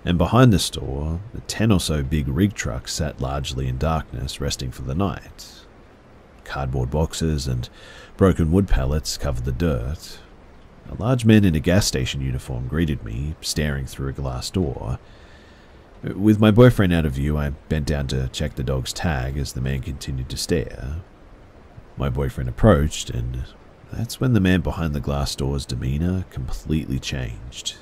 And behind the store, 10 or so big rig trucks sat largely in darkness, resting for the night. Cardboard boxes and broken wood pallets covered the dirt. A large man in a gas station uniform greeted me, staring through a glass door. With my boyfriend out of view, I bent down to check the dog's tag as the man continued to stare. My boyfriend approached, and that's when the man behind the glass door's demeanor completely changed.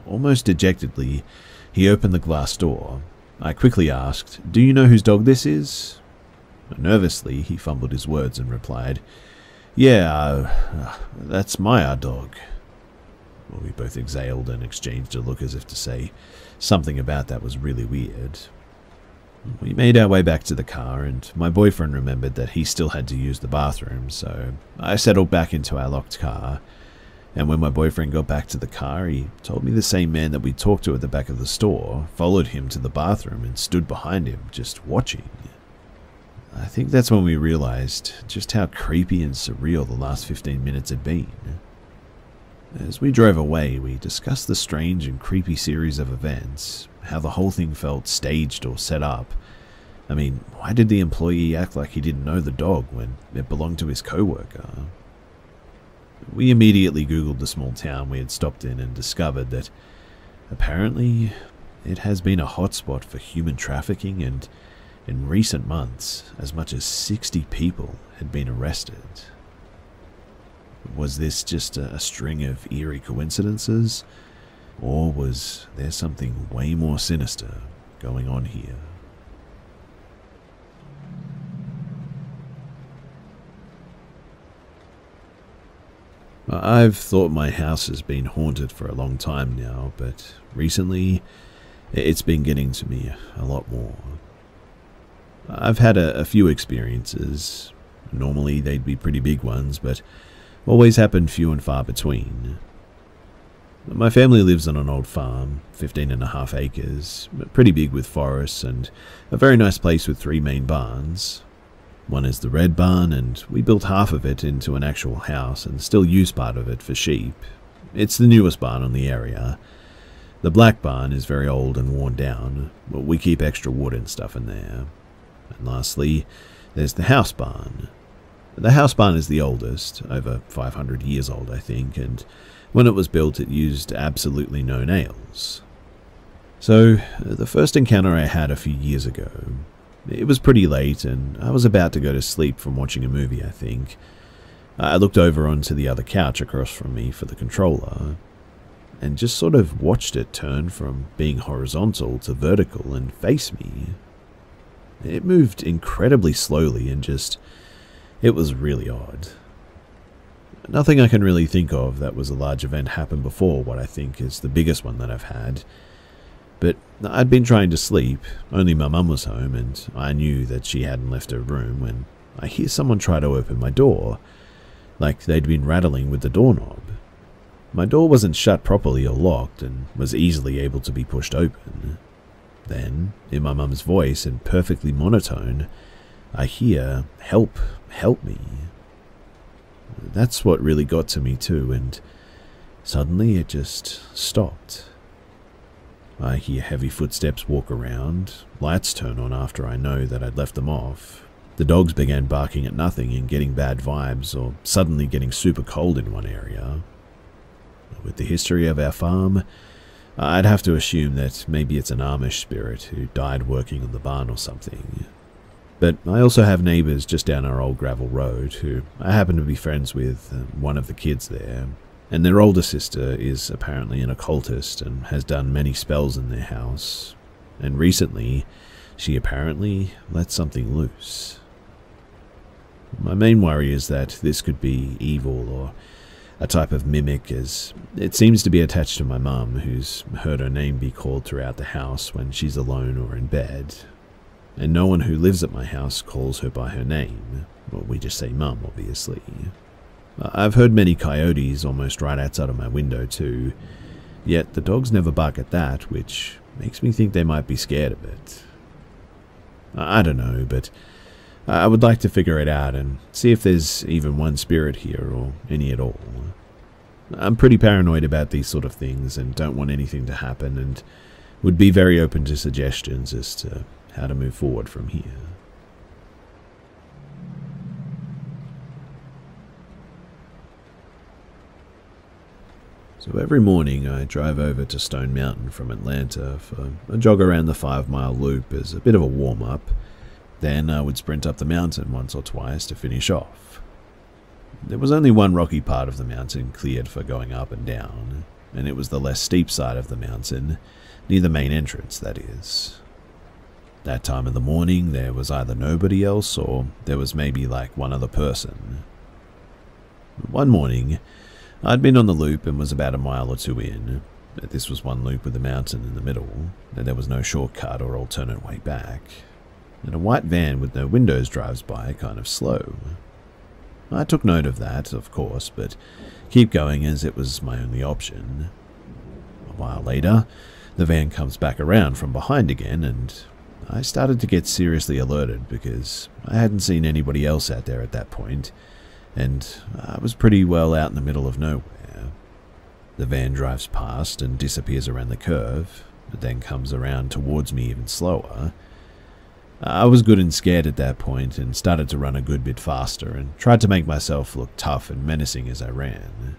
Almost dejectedly, he opened the glass door. I quickly asked, "Do you know whose dog this is?" Nervously, he fumbled his words and replied, "Yeah, that's my dog." Well, we both exhaled and exchanged a look as if to say something about that was really weird. We made our way back to the car, and my boyfriend remembered that he still had to use the bathroom, so I settled back into our locked car. And when my boyfriend got back to the car, he told me the same man that we talked to at the back of the store followed him to the bathroom and stood behind him, just watching. I think that's when we realized just how creepy and surreal the last 15 minutes had been. As we drove away, we discussed the strange and creepy series of events, how the whole thing felt staged or set up. I mean, why did the employee act like he didn't know the dog when it belonged to his co-worker? We immediately Googled the small town we had stopped in and discovered that apparently it has been a hotspot for human trafficking and In recent months, as much as 60 people had been arrested. Was this just a string of eerie coincidences? Or was there something way more sinister going on here? I've thought my house has been haunted for a long time now, but recently it's been getting to me a lot more. I've had a few experiences. Normally they'd be pretty big ones, but always happened few and far between. My family lives on an old farm, 15.5 acres, pretty big with forests and a very nice place with 3 main barns. One is the red barn, and we built half of it into an actual house and still use part of it for sheep. It's the newest barn in the area. The black barn is very old and worn down, but we keep extra wood and stuff in there. And lastly, there's the house barn. The house barn is the oldest, over 500 years old I think, and when it was built it used absolutely no nails. So, the first encounter I had a few years ago, it was pretty late and I was about to go to sleep from watching a movie I think. I looked over onto the other couch across from me for the controller, and just sort of watched it turn from being horizontal to vertical and face me. It moved incredibly slowly and it was really odd. Nothing I can really think of that was a large event happened before what I think is the biggest one that I've had. But I'd been trying to sleep, only my mum was home and I knew that she hadn't left her room when I hear someone try to open my door, like they'd been rattling with the doorknob. My door wasn't shut properly or locked and was easily able to be pushed open. Then, in my mum's voice and perfectly monotone, I hear, "Help, help me." That's what really got to me too, and suddenly it just stopped. I hear heavy footsteps walk around, lights turn on after I know that I'd left them off. The dogs began barking at nothing and getting bad vibes, or suddenly getting super cold in one area. With the history of our farm, I'd have to assume that maybe it's an Amish spirit who died working on the barn or something. But I also have neighbours just down our old gravel road who I happen to be friends with, one of the kids there, and their older sister is apparently an occultist and has done many spells in their house, and recently she apparently let something loose. My main worry is that this could be evil or a type of mimic, as it seems to be attached to my mum, who's heard her name be called throughout the house when she's alone or in bed. And no one who lives at my house calls her by her name. Well, we just say Mum, obviously. I've heard many coyotes almost right outside of my window too, yet the dogs never bark at that, which makes me think they might be scared of it. I don't know, but I would like to figure it out and see if there's even one spirit here or any at all. I'm pretty paranoid about these sort of things and don't want anything to happen, and would be very open to suggestions as to how to move forward from here. So every morning I drive over to Stone Mountain from Atlanta for a jog around the 5-mile loop as a bit of a warm-up. Then I would sprint up the mountain once or twice to finish off. There was only one rocky part of the mountain cleared for going up and down, and it was the less steep side of the mountain, near the main entrance, that is. That time of the morning there was either nobody else or there was maybe like one other person. One morning, I'd been on the loop and was about a mile or two in. This was one loop with a mountain in the middle, and there was no shortcut or alternate way back. And a white van with no windows drives by kind of slow. I took note of that, of course, but keep going as it was my only option. A while later, the van comes back around from behind again, and I started to get seriously alerted because I hadn't seen anybody else out there at that point, and I was pretty well out in the middle of nowhere. The van drives past and disappears around the curve, but then comes around towards me even slower. I was good and scared at that point and started to run a good bit faster and tried to make myself look tough and menacing as I ran.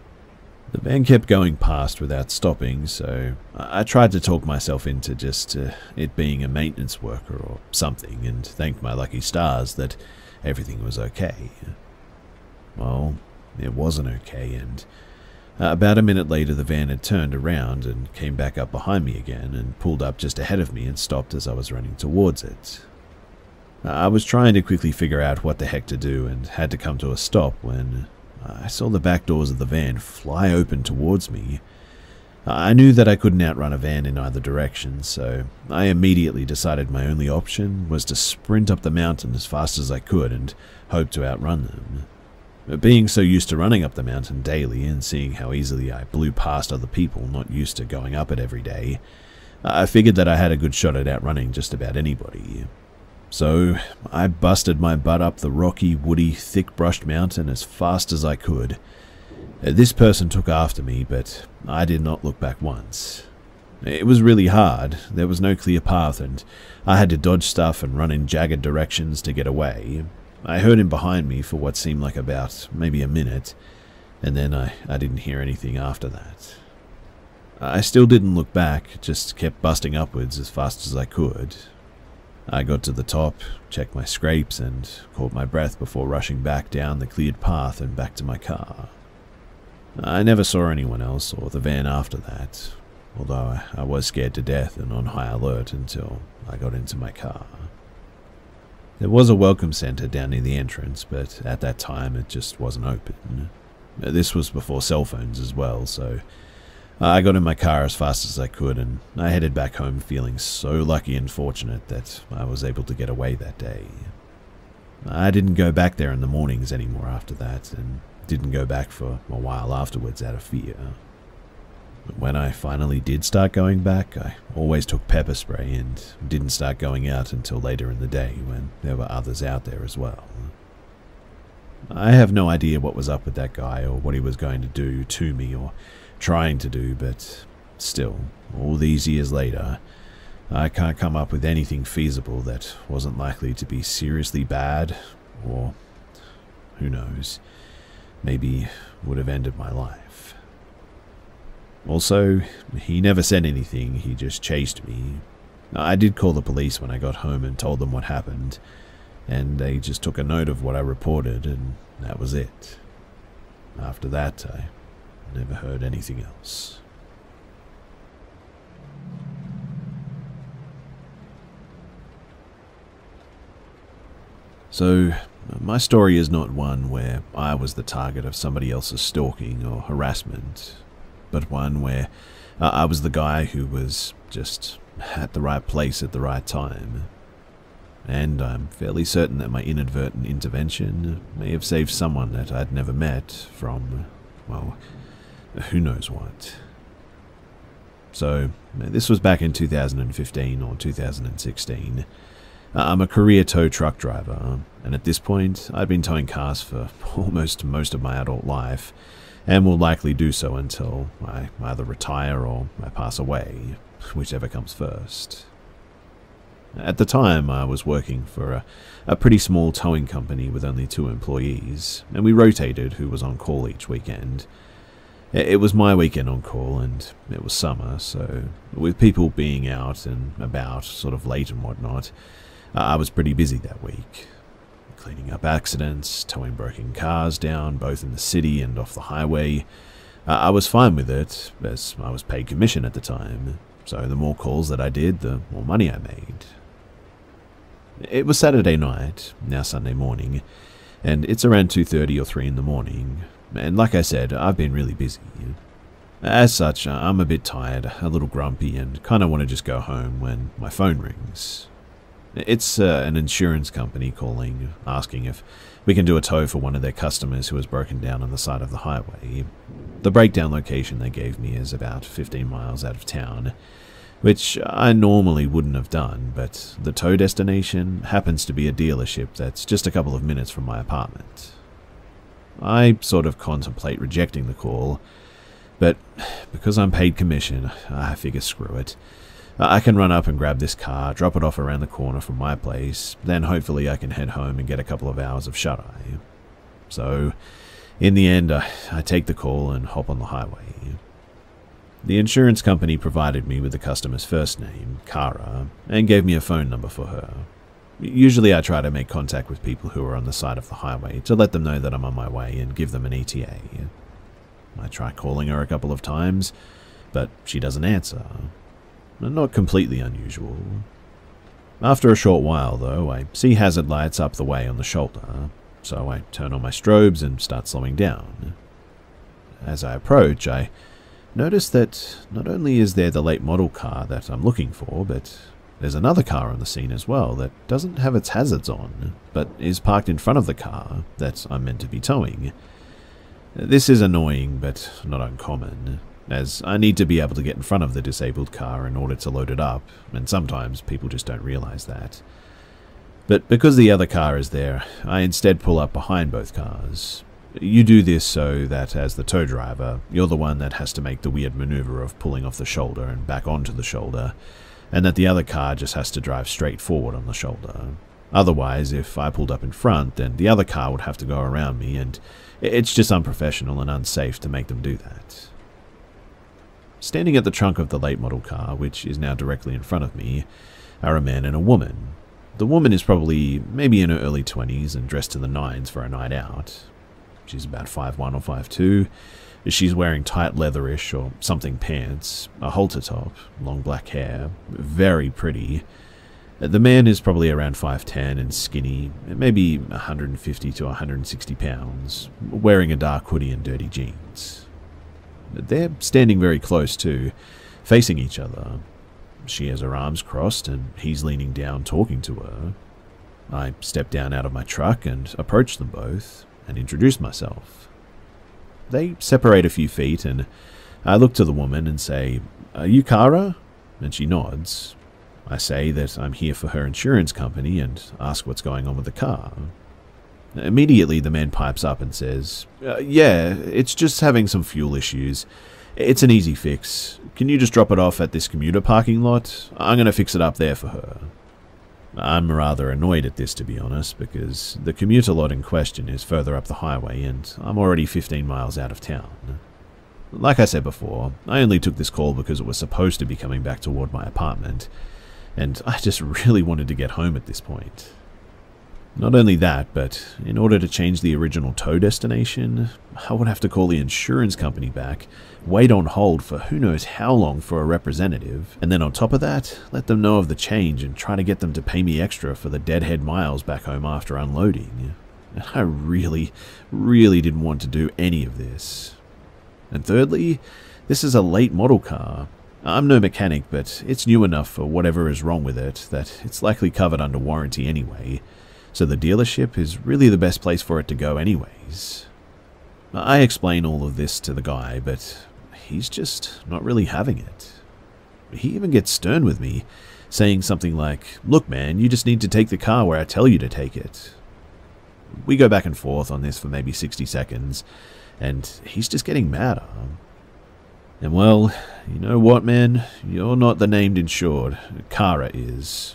The van kept going past without stopping, so I tried to talk myself into just it being a maintenance worker or something, and thanked my lucky stars that everything was okay. Well, it wasn't okay, and about a minute later the van had turned around and came back up behind me again and pulled up just ahead of me and stopped as I was running towards it. I was trying to quickly figure out what the heck to do and had to come to a stop when I saw the back doors of the van fly open towards me. I knew that I couldn't outrun a van in either direction, so I immediately decided my only option was to sprint up the mountain as fast as I could and hope to outrun them. Being so used to running up the mountain daily and seeing how easily I blew past other people not used to going up it every day, I figured that I had a good shot at outrunning just about anybody. So I busted my butt up the rocky, woody, thick-brushed mountain as fast as I could. This person took after me, but I did not look back once. It was really hard. There was no clear path, and I had to dodge stuff and run in jagged directions to get away. I heard him behind me for what seemed like about maybe a minute, and then I didn't hear anything after that. I still didn't look back, just kept busting upwards as fast as I could. I got to the top, checked my scrapes, and caught my breath before rushing back down the cleared path and back to my car. I never saw anyone else or the van after that, although I was scared to death and on high alert until I got into my car. There was a welcome center down near the entrance, but at that time it just wasn't open. This was before cell phones as well, so I got in my car as fast as I could, and I headed back home feeling so lucky and fortunate that I was able to get away that day. I didn't go back there in the mornings anymore after that, and didn't go back for a while afterwards out of fear. But when I finally did start going back, I always took pepper spray and didn't start going out until later in the day when there were others out there as well. I have no idea what was up with that guy or what he was going to do to me or trying to do, but still, all these years later, I can't come up with anything feasible that wasn't likely to be seriously bad, or, who knows, maybe would have ended my life. Also, he never said anything, he just chased me. I did call the police when I got home and told them what happened, and they just took a note of what I reported, and that was it. After that, I never heard anything else. So, my story is not one where I was the target of somebody else's stalking or harassment, but one where I was the guy who was just at the right place at the right time. And I'm fairly certain that my inadvertent intervention may have saved someone that I'd never met from, well, who knows what. So, this was back in 2015 or 2016. I'm a career tow truck driver, and at this point, I'd been towing cars for almost most of my adult life, and will likely do so until I either retire or I pass away, whichever comes first. At the time, I was working for a pretty small towing company with only 2 employees, and we rotated who was on call each weekend. It was my weekend on call, and it was summer, so with people being out and about sort of late and whatnot, I was pretty busy that week. Cleaning up accidents, towing broken cars down, both in the city and off the highway. I was fine with it, as I was paid commission at the time, so the more calls that I did, the more money I made. It was Saturday night, now Sunday morning, and it's around 2:30 or 3 in the morning, and like I said, I've been really busy. As such, I'm a bit tired, a little grumpy, and kind of want to just go home when my phone rings. It's an insurance company calling, asking if we can do a tow for one of their customers who has broken down on the side of the highway. The breakdown location they gave me is about 15 miles out of town, which I normally wouldn't have done, but the tow destination happens to be a dealership that's just a couple of minutes from my apartment. I sort of contemplate rejecting the call, but because I'm paid commission, I figure screw it. I can run up and grab this car, drop it off around the corner from my place, then hopefully I can head home and get a couple of hours of shut-eye. So, In the end, I take the call and hop on the highway. The insurance company provided me with the customer's first name, Kara, and gave me a phone number for her. Usually I try to make contact with people who are on the side of the highway to let them know that I'm on my way and give them an ETA. I try calling her a couple of times, but she doesn't answer. Not completely unusual. After a short while, though, I see hazard lights up the way on the shoulder, so I turn on my strobes and start slowing down. As I approach, I notice that not only is there the late model car that I'm looking for, but there's another car on the scene as well that doesn't have its hazards on, but is parked in front of the car that I'm meant to be towing. This is annoying, but not uncommon, as I need to be able to get in front of the disabled car in order to load it up, and sometimes people just don't realize that. But because the other car is there, I instead pull up behind both cars. You do this so that, as the tow driver, you're the one that has to make the weird maneuver of pulling off the shoulder and back onto the shoulder, and that the other car just has to drive straight forward on the shoulder. Otherwise, if I pulled up in front, then the other car would have to go around me, and it's just unprofessional and unsafe to make them do that. Standing at the trunk of the late model car, which is now directly in front of me, are a man and a woman. The woman is probably maybe in her early 20s and dressed to the nines for a night out. She's about 5'1" or 5'2". She's wearing tight leatherish or something pants, a halter top, long black hair, very pretty. The man is probably around 5'10" and skinny, maybe 150 to 160 pounds, wearing a dark hoodie and dirty jeans. They're standing very close too, facing each other. She has her arms crossed and he's leaning down talking to her. I step down out of my truck and approach them both and introduce myself. They separate a few feet and I look to the woman and say, "Are you Kara?" And she nods. I say that I'm here for her insurance company and ask what's going on with the car. Immediately the man pipes up and says, "Yeah, it's just having some fuel issues. It's an easy fix. Can you just drop it off at this commuter parking lot? I'm going to fix it up there for her." I'm rather annoyed at this, to be honest, because the commuter lot in question is further up the highway and I'm already 15 miles out of town. Like I said before, I only took this call because it was supposed to be coming back toward my apartment, and I just really wanted to get home at this point. Not only that, but in order to change the original tow destination, I would have to call the insurance company back, wait on hold for who knows how long for a representative, and then on top of that, let them know of the change and try to get them to pay me extra for the deadhead miles back home after unloading. And I really didn't want to do any of this. And thirdly, this is a late model car. I'm no mechanic, but it's new enough for whatever is wrong with it that it's likely covered under warranty anyway. So the dealership is really the best place for it to go anyways. I explain all of this to the guy, but he's just not really having it. He even gets stern with me, saying something like, "Look man, you just need to take the car where I tell you to take it." We go back and forth on this for maybe 60 seconds, and he's just getting madder. And well, you know what man, you're not the named insured, Kara is.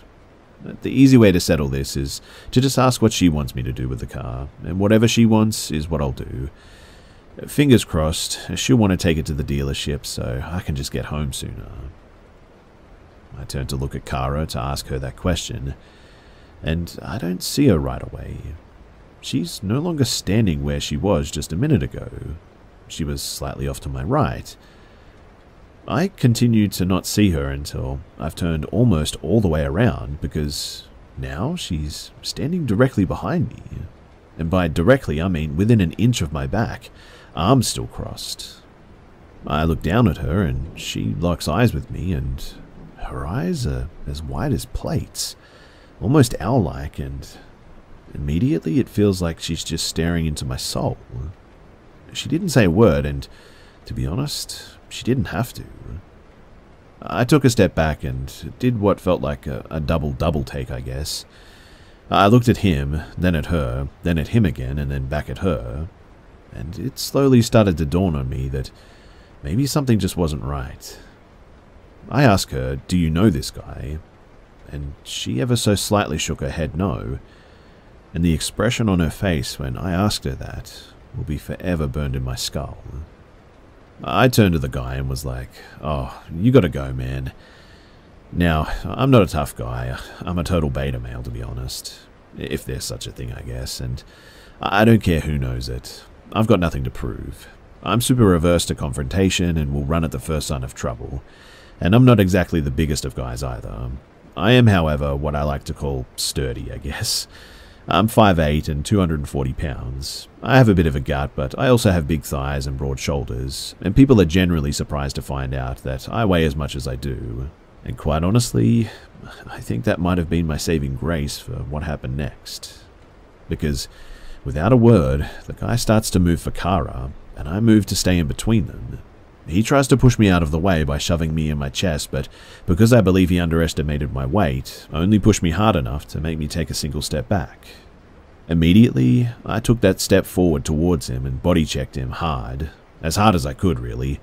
The easy way to settle this is to just ask what she wants me to do with the car, and whatever she wants is what I'll do. Fingers crossed, she'll want to take it to the dealership so I can just get home sooner. I turn to look at Kara to ask her that question, and I don't see her right away. She's no longer standing where she was just a minute ago. She was slightly off to my right. I continued to not see her until I've turned almost all the way around, because now she's standing directly behind me. And by directly, I mean within an inch of my back, arms still crossed. I look down at her and she locks eyes with me, and her eyes are as wide as plates, almost owl-like, and immediately it feels like she's just staring into my soul. She didn't say a word, and to be honest, she didn't have to. I took a step back and did what felt like a double take, I guess. I looked at him, then at her, then at him again, and then back at her, and it slowly started to dawn on me that maybe something just wasn't right. I asked her, "Do you know this guy?" And she ever so slightly shook her head no, and the expression on her face when I asked her that will be forever burned in my skull. I turned to the guy and was like, "Oh, you gotta go, man." Now, I'm not a tough guy. I'm a total beta male, to be honest. If there's such a thing, I guess, and I don't care who knows it. I've got nothing to prove. I'm super averse to confrontation and will run at the first sign of trouble. And I'm not exactly the biggest of guys either. I am, however, what I like to call sturdy, I guess. I'm 5'8" and 240 pounds. I have a bit of a gut, but I also have big thighs and broad shoulders, and people are generally surprised to find out that I weigh as much as I do. And quite honestly, I think that might have been my saving grace for what happened next. Because, without a word, the guy starts to move for Kara, and I move to stay in between them. He tries to push me out of the way by shoving me in my chest, but because I believe he underestimated my weight, only pushed me hard enough to make me take a single step back. Immediately, I took that step forward towards him and body checked him hard as I could really,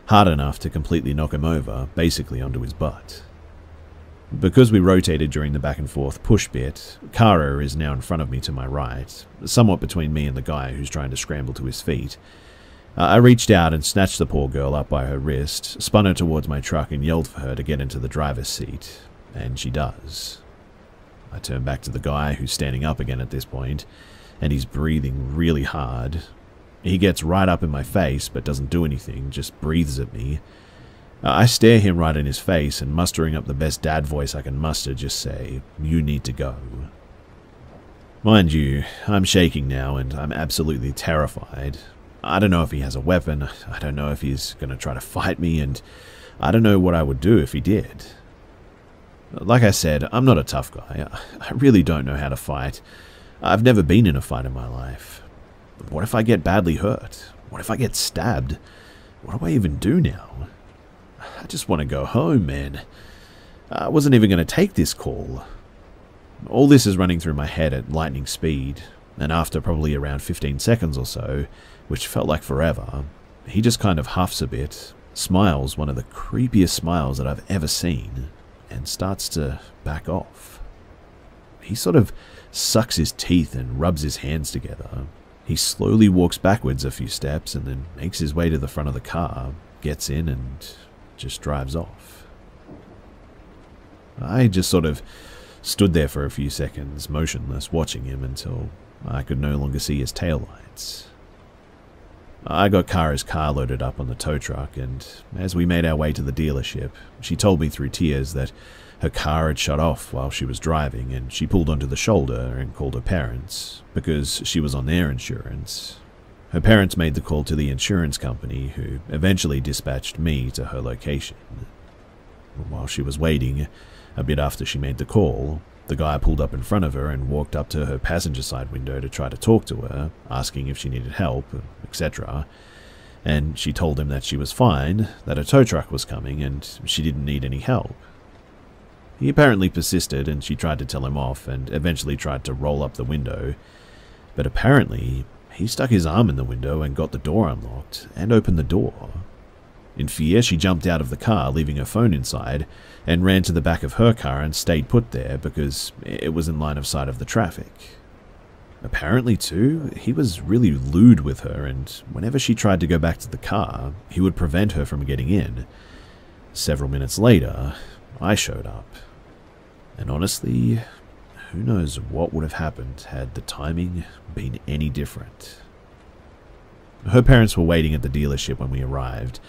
hard enough to completely knock him over, basically onto his butt. Because we rotated during the back and forth push bit, Kara is now in front of me to my right, somewhat between me and the guy who's trying to scramble to his feet. I reached out and snatched the poor girl up by her wrist, spun her towards my truck and yelled for her to get into the driver's seat, and she does. I turn back to the guy who's standing up again at this point, and he's breathing really hard. He gets right up in my face but doesn't do anything, just breathes at me. I stare him right in his face and, mustering up the best dad voice I can muster, just say, "You need to go." Mind you, I'm shaking now and I'm absolutely terrified. I don't know if he has a weapon, I don't know if he's going to try to fight me, and I don't know what I would do if he did. Like I said, I'm not a tough guy. I really don't know how to fight. I've never been in a fight in my life. What if I get badly hurt? What if I get stabbed? What do I even do now? I just want to go home, man. I wasn't even going to take this call. All this is running through my head at lightning speed, and after probably around 15 seconds or so, which felt like forever, he just kind of huffs a bit, smiles one of the creepiest smiles that I've ever seen, and starts to back off. He sort of sucks his teeth and rubs his hands together. He slowly walks backwards a few steps and then makes his way to the front of the car, gets in and just drives off. I just sort of stood there for a few seconds, motionless, watching him until I could no longer see his taillights. I got Kara's car loaded up on the tow truck, and as we made our way to the dealership, she told me through tears that her car had shut off while she was driving, and she pulled onto the shoulder and called her parents, because she was on their insurance. Her parents made the call to the insurance company, who eventually dispatched me to her location. While she was waiting, a bit after she made the call, the guy pulled up in front of her and walked up to her passenger side window to try to talk to her, asking if she needed help, etc. And she told him that she was fine, that a tow truck was coming, and she didn't need any help. He apparently persisted, and she tried to tell him off and eventually tried to roll up the window, but apparently he stuck his arm in the window and got the door unlocked and opened the door. In fear, she jumped out of the car, leaving her phone inside, and ran to the back of her car and stayed put there because it was in line of sight of the traffic. Apparently, too, he was really lewd with her, and whenever she tried to go back to the car, he would prevent her from getting in. Several minutes later, I showed up. And honestly, who knows what would have happened had the timing been any different. Her parents were waiting at the dealership when we arrived,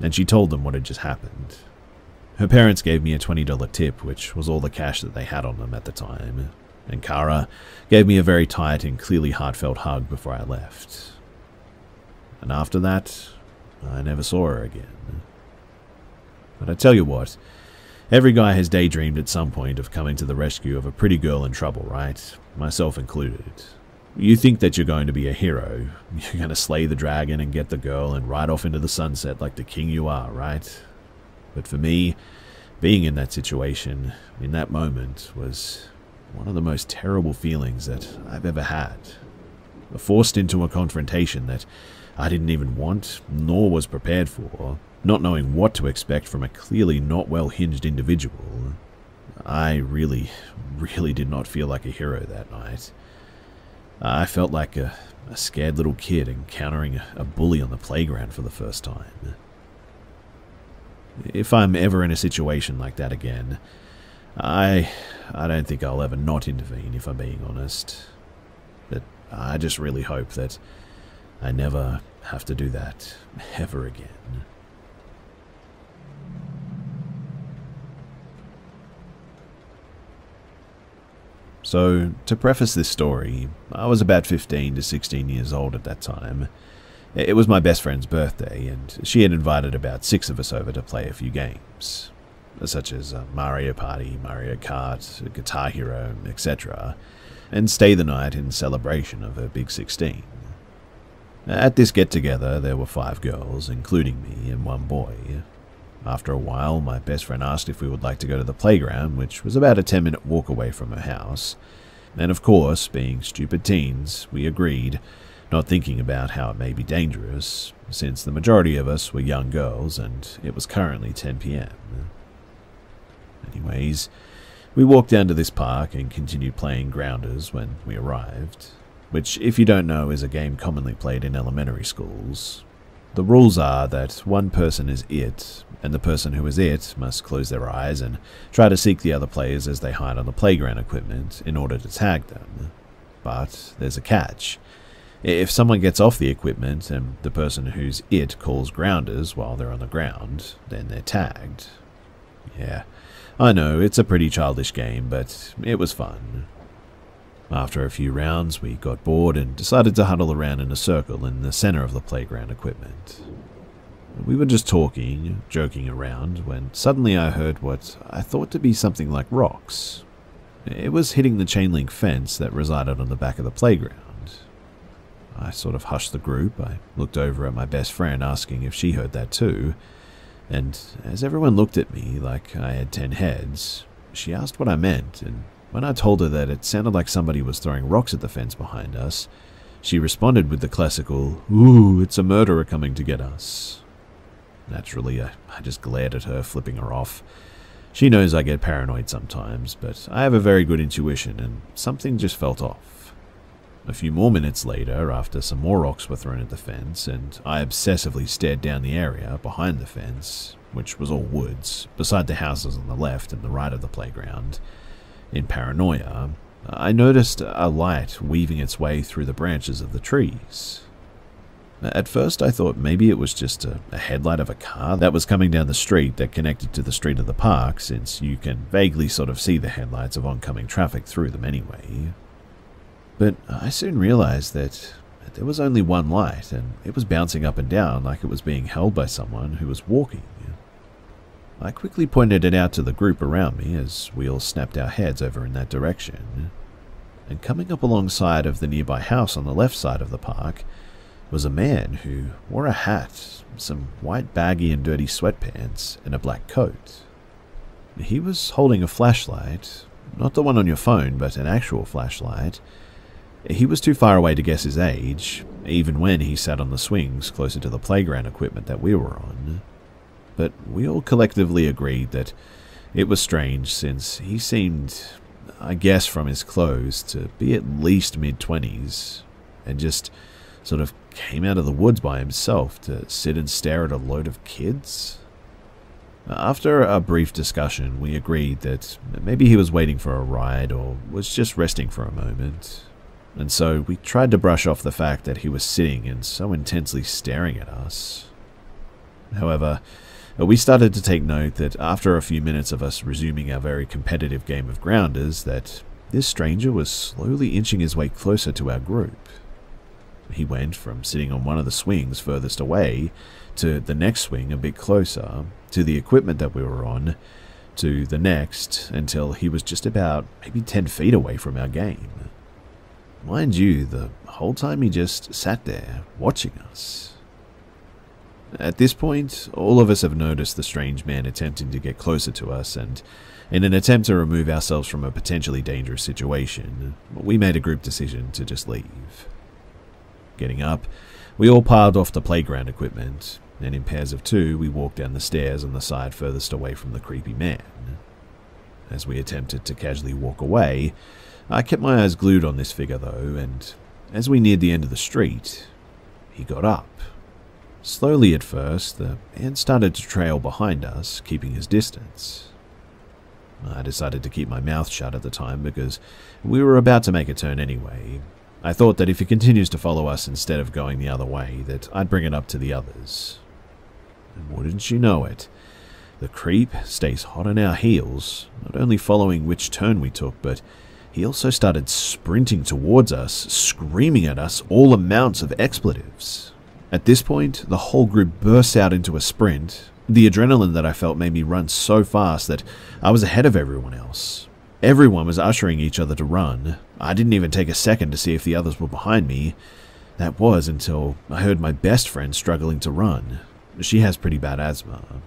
and she told them what had just happened. Her parents gave me a $20 tip, which was all the cash that they had on them at the time, and Kara gave me a very tight and clearly heartfelt hug before I left. And after that, I never saw her again. But I tell you what, every guy has daydreamed at some point of coming to the rescue of a pretty girl in trouble, right? Myself included. You think that you're going to be a hero. You're going to slay the dragon and get the girl and ride off into the sunset like the king you are, right? But for me, being in that situation, in that moment, was one of the most terrible feelings that I've ever had. Forced into a confrontation that I didn't even want, nor was prepared for, not knowing what to expect from a clearly not well-hinged individual. I really did not feel like a hero that night. I felt like a scared little kid encountering a bully on the playground for the first time. If I'm ever in a situation like that again, I don't think I'll ever not intervene, if I'm being honest. But I just really hope that I never have to do that ever again. So, to preface this story, I was about 15 to 16 years old at that time. It was my best friend's birthday, and she had invited about 6 of us over to play a few games, such as Mario Party, Mario Kart, Guitar Hero, etc., and stay the night in celebration of her big 16. At this get-together, there were 5 girls, including me, and 1 boy. After a while, my best friend asked if we would like to go to the playground, which was about a 10-minute walk away from her house. And of course, being stupid teens, we agreed, not thinking about how it may be dangerous, since the majority of us were young girls and it was currently 10 p.m. Anyways, we walked down to this park and continued playing Grounders when we arrived, which, if you don't know, is a game commonly played in elementary schools. The rules are that one person is it, and the person who is it must close their eyes and try to seek the other players as they hide on the playground equipment in order to tag them. But there's a catch. If someone gets off the equipment and the person who's it calls Grounders while they're on the ground, then they're tagged. Yeah, I know, it's a pretty childish game, but it was fun. After a few rounds, we got bored and decided to huddle around in a circle in the center of the playground equipment. We were just talking, joking around, when suddenly I heard what I thought to be something like rocks. It was hitting the chain link fence that resided on the back of the playground. I sort of hushed the group. I looked over at my best friend asking if she heard that too, and as everyone looked at me like I had 10 heads, she asked what I meant, and when I told her that it sounded like somebody was throwing rocks at the fence behind us, she responded with the classical, "Ooh, it's a murderer coming to get us." Naturally, I just glared at her, flipping her off. She knows I get paranoid sometimes, but I have a very good intuition, and something just felt off. A few more minutes later, after some more rocks were thrown at the fence, and I obsessively stared down the area behind the fence, which was all woods, beside the houses on the left and the right of the playground. In paranoia, I noticed a light weaving its way through the branches of the trees. At first I thought maybe it was just a headlight of a car that was coming down the street that connected to the street of the park, since you can vaguely sort of see the headlights of oncoming traffic through them anyway. But I soon realized that there was only one light, and it was bouncing up and down like it was being held by someone who was walking. I quickly pointed it out to the group around me as we all snapped our heads over in that direction. And coming up alongside of the nearby house on the left side of the park was a man who wore a hat, some white baggy and dirty sweatpants, and a black coat. He was holding a flashlight, not the one on your phone, but an actual flashlight. He was too far away to guess his age, even when he sat on the swings closer to the playground equipment that we were on. But we all collectively agreed that it was strange, since he seemed, I guess from his clothes, to be at least mid-20s, and just sort of came out of the woods by himself to sit and stare at a load of kids. After a brief discussion, we agreed that maybe he was waiting for a ride or was just resting for a moment, and so we tried to brush off the fact that he was sitting and so intensely staring at us. However, we started to take note that after a few minutes of us resuming our very competitive game of Grounders, that this stranger was slowly inching his way closer to our group. He went from sitting on one of the swings furthest away, to the next swing a bit closer, to the equipment that we were on, to the next, until he was just about maybe 10 feet away from our game. Mind you, the whole time he just sat there, watching us. At this point, all of us have noticed the strange man attempting to get closer to us, and in an attempt to remove ourselves from a potentially dangerous situation, we made a group decision to just leave. Getting up, we all piled off the playground equipment, and in pairs of 2, we walked down the stairs on the side furthest away from the creepy man. As we attempted to casually walk away, I kept my eyes glued on this figure though, and As we neared the end of the street, he got up. Slowly at first, the man started to trail behind us, keeping his distance. I decided to keep my mouth shut at the time because we were about to make a turn anyway. I thought that if he continues to follow us instead of going the other way, that I'd bring it up to the others. And wouldn't you know it, the creep stays hot on our heels, not only following which turn we took, but he also started sprinting towards us, screaming at us all amounts of expletives. At this point, the whole group burst out into a sprint. The adrenaline that I felt made me run so fast that I was ahead of everyone else. Everyone was ushering each other to run. I didn't even take a second to see if the others were behind me. That was until I heard my best friend struggling to run. She has pretty bad asthma.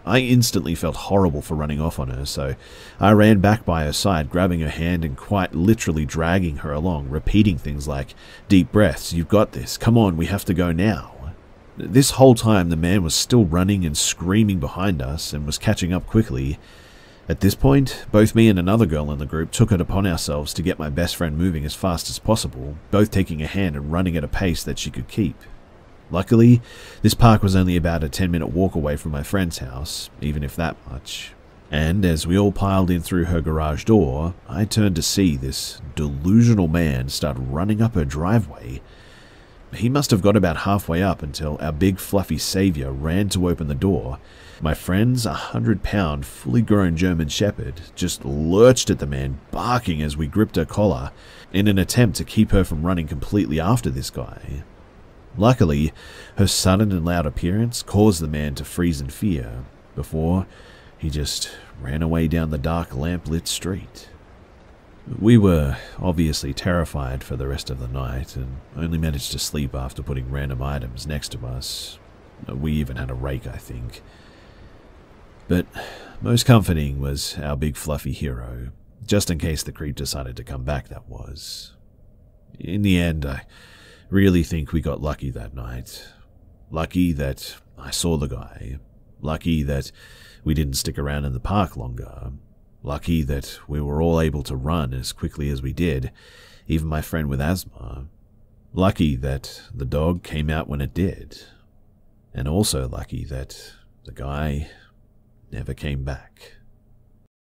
I instantly felt horrible for running off on her, so I ran back by her side, grabbing her hand and quite literally dragging her along, repeating things like, "Deep breaths, you've got this, come on, we have to go now." This whole time the man was still running and screaming behind us and was catching up quickly. At this point, both me and another girl in the group took it upon ourselves to get my best friend moving as fast as possible, both taking a hand and running at a pace that she could keep. Luckily, this park was only about a 10-minute walk away from my friend's house, even if that much. And as we all piled in through her garage door, I turned to see this delusional man start running up her driveway. He must have got about halfway up until our big fluffy savior ran to open the door. My friend's 100-pound, fully grown German Shepherd just lurched at the man, barking as we gripped her collar in an attempt to keep her from running completely after this guy. Luckily, her sudden and loud appearance caused the man to freeze in fear before he just ran away down the dark lamp-lit street. We were obviously terrified for the rest of the night and only managed to sleep after putting random items next to us. We even had a rake, I think. But most comforting was our big fluffy hero, just in case the creep decided to come back, that was. In the end, I really think we got lucky that night. Lucky that I saw the guy. Lucky that we didn't stick around in the park longer. Lucky that we were all able to run as quickly as we did, even my friend with asthma. Lucky that the dog came out when it did. And also lucky that the guy never came back.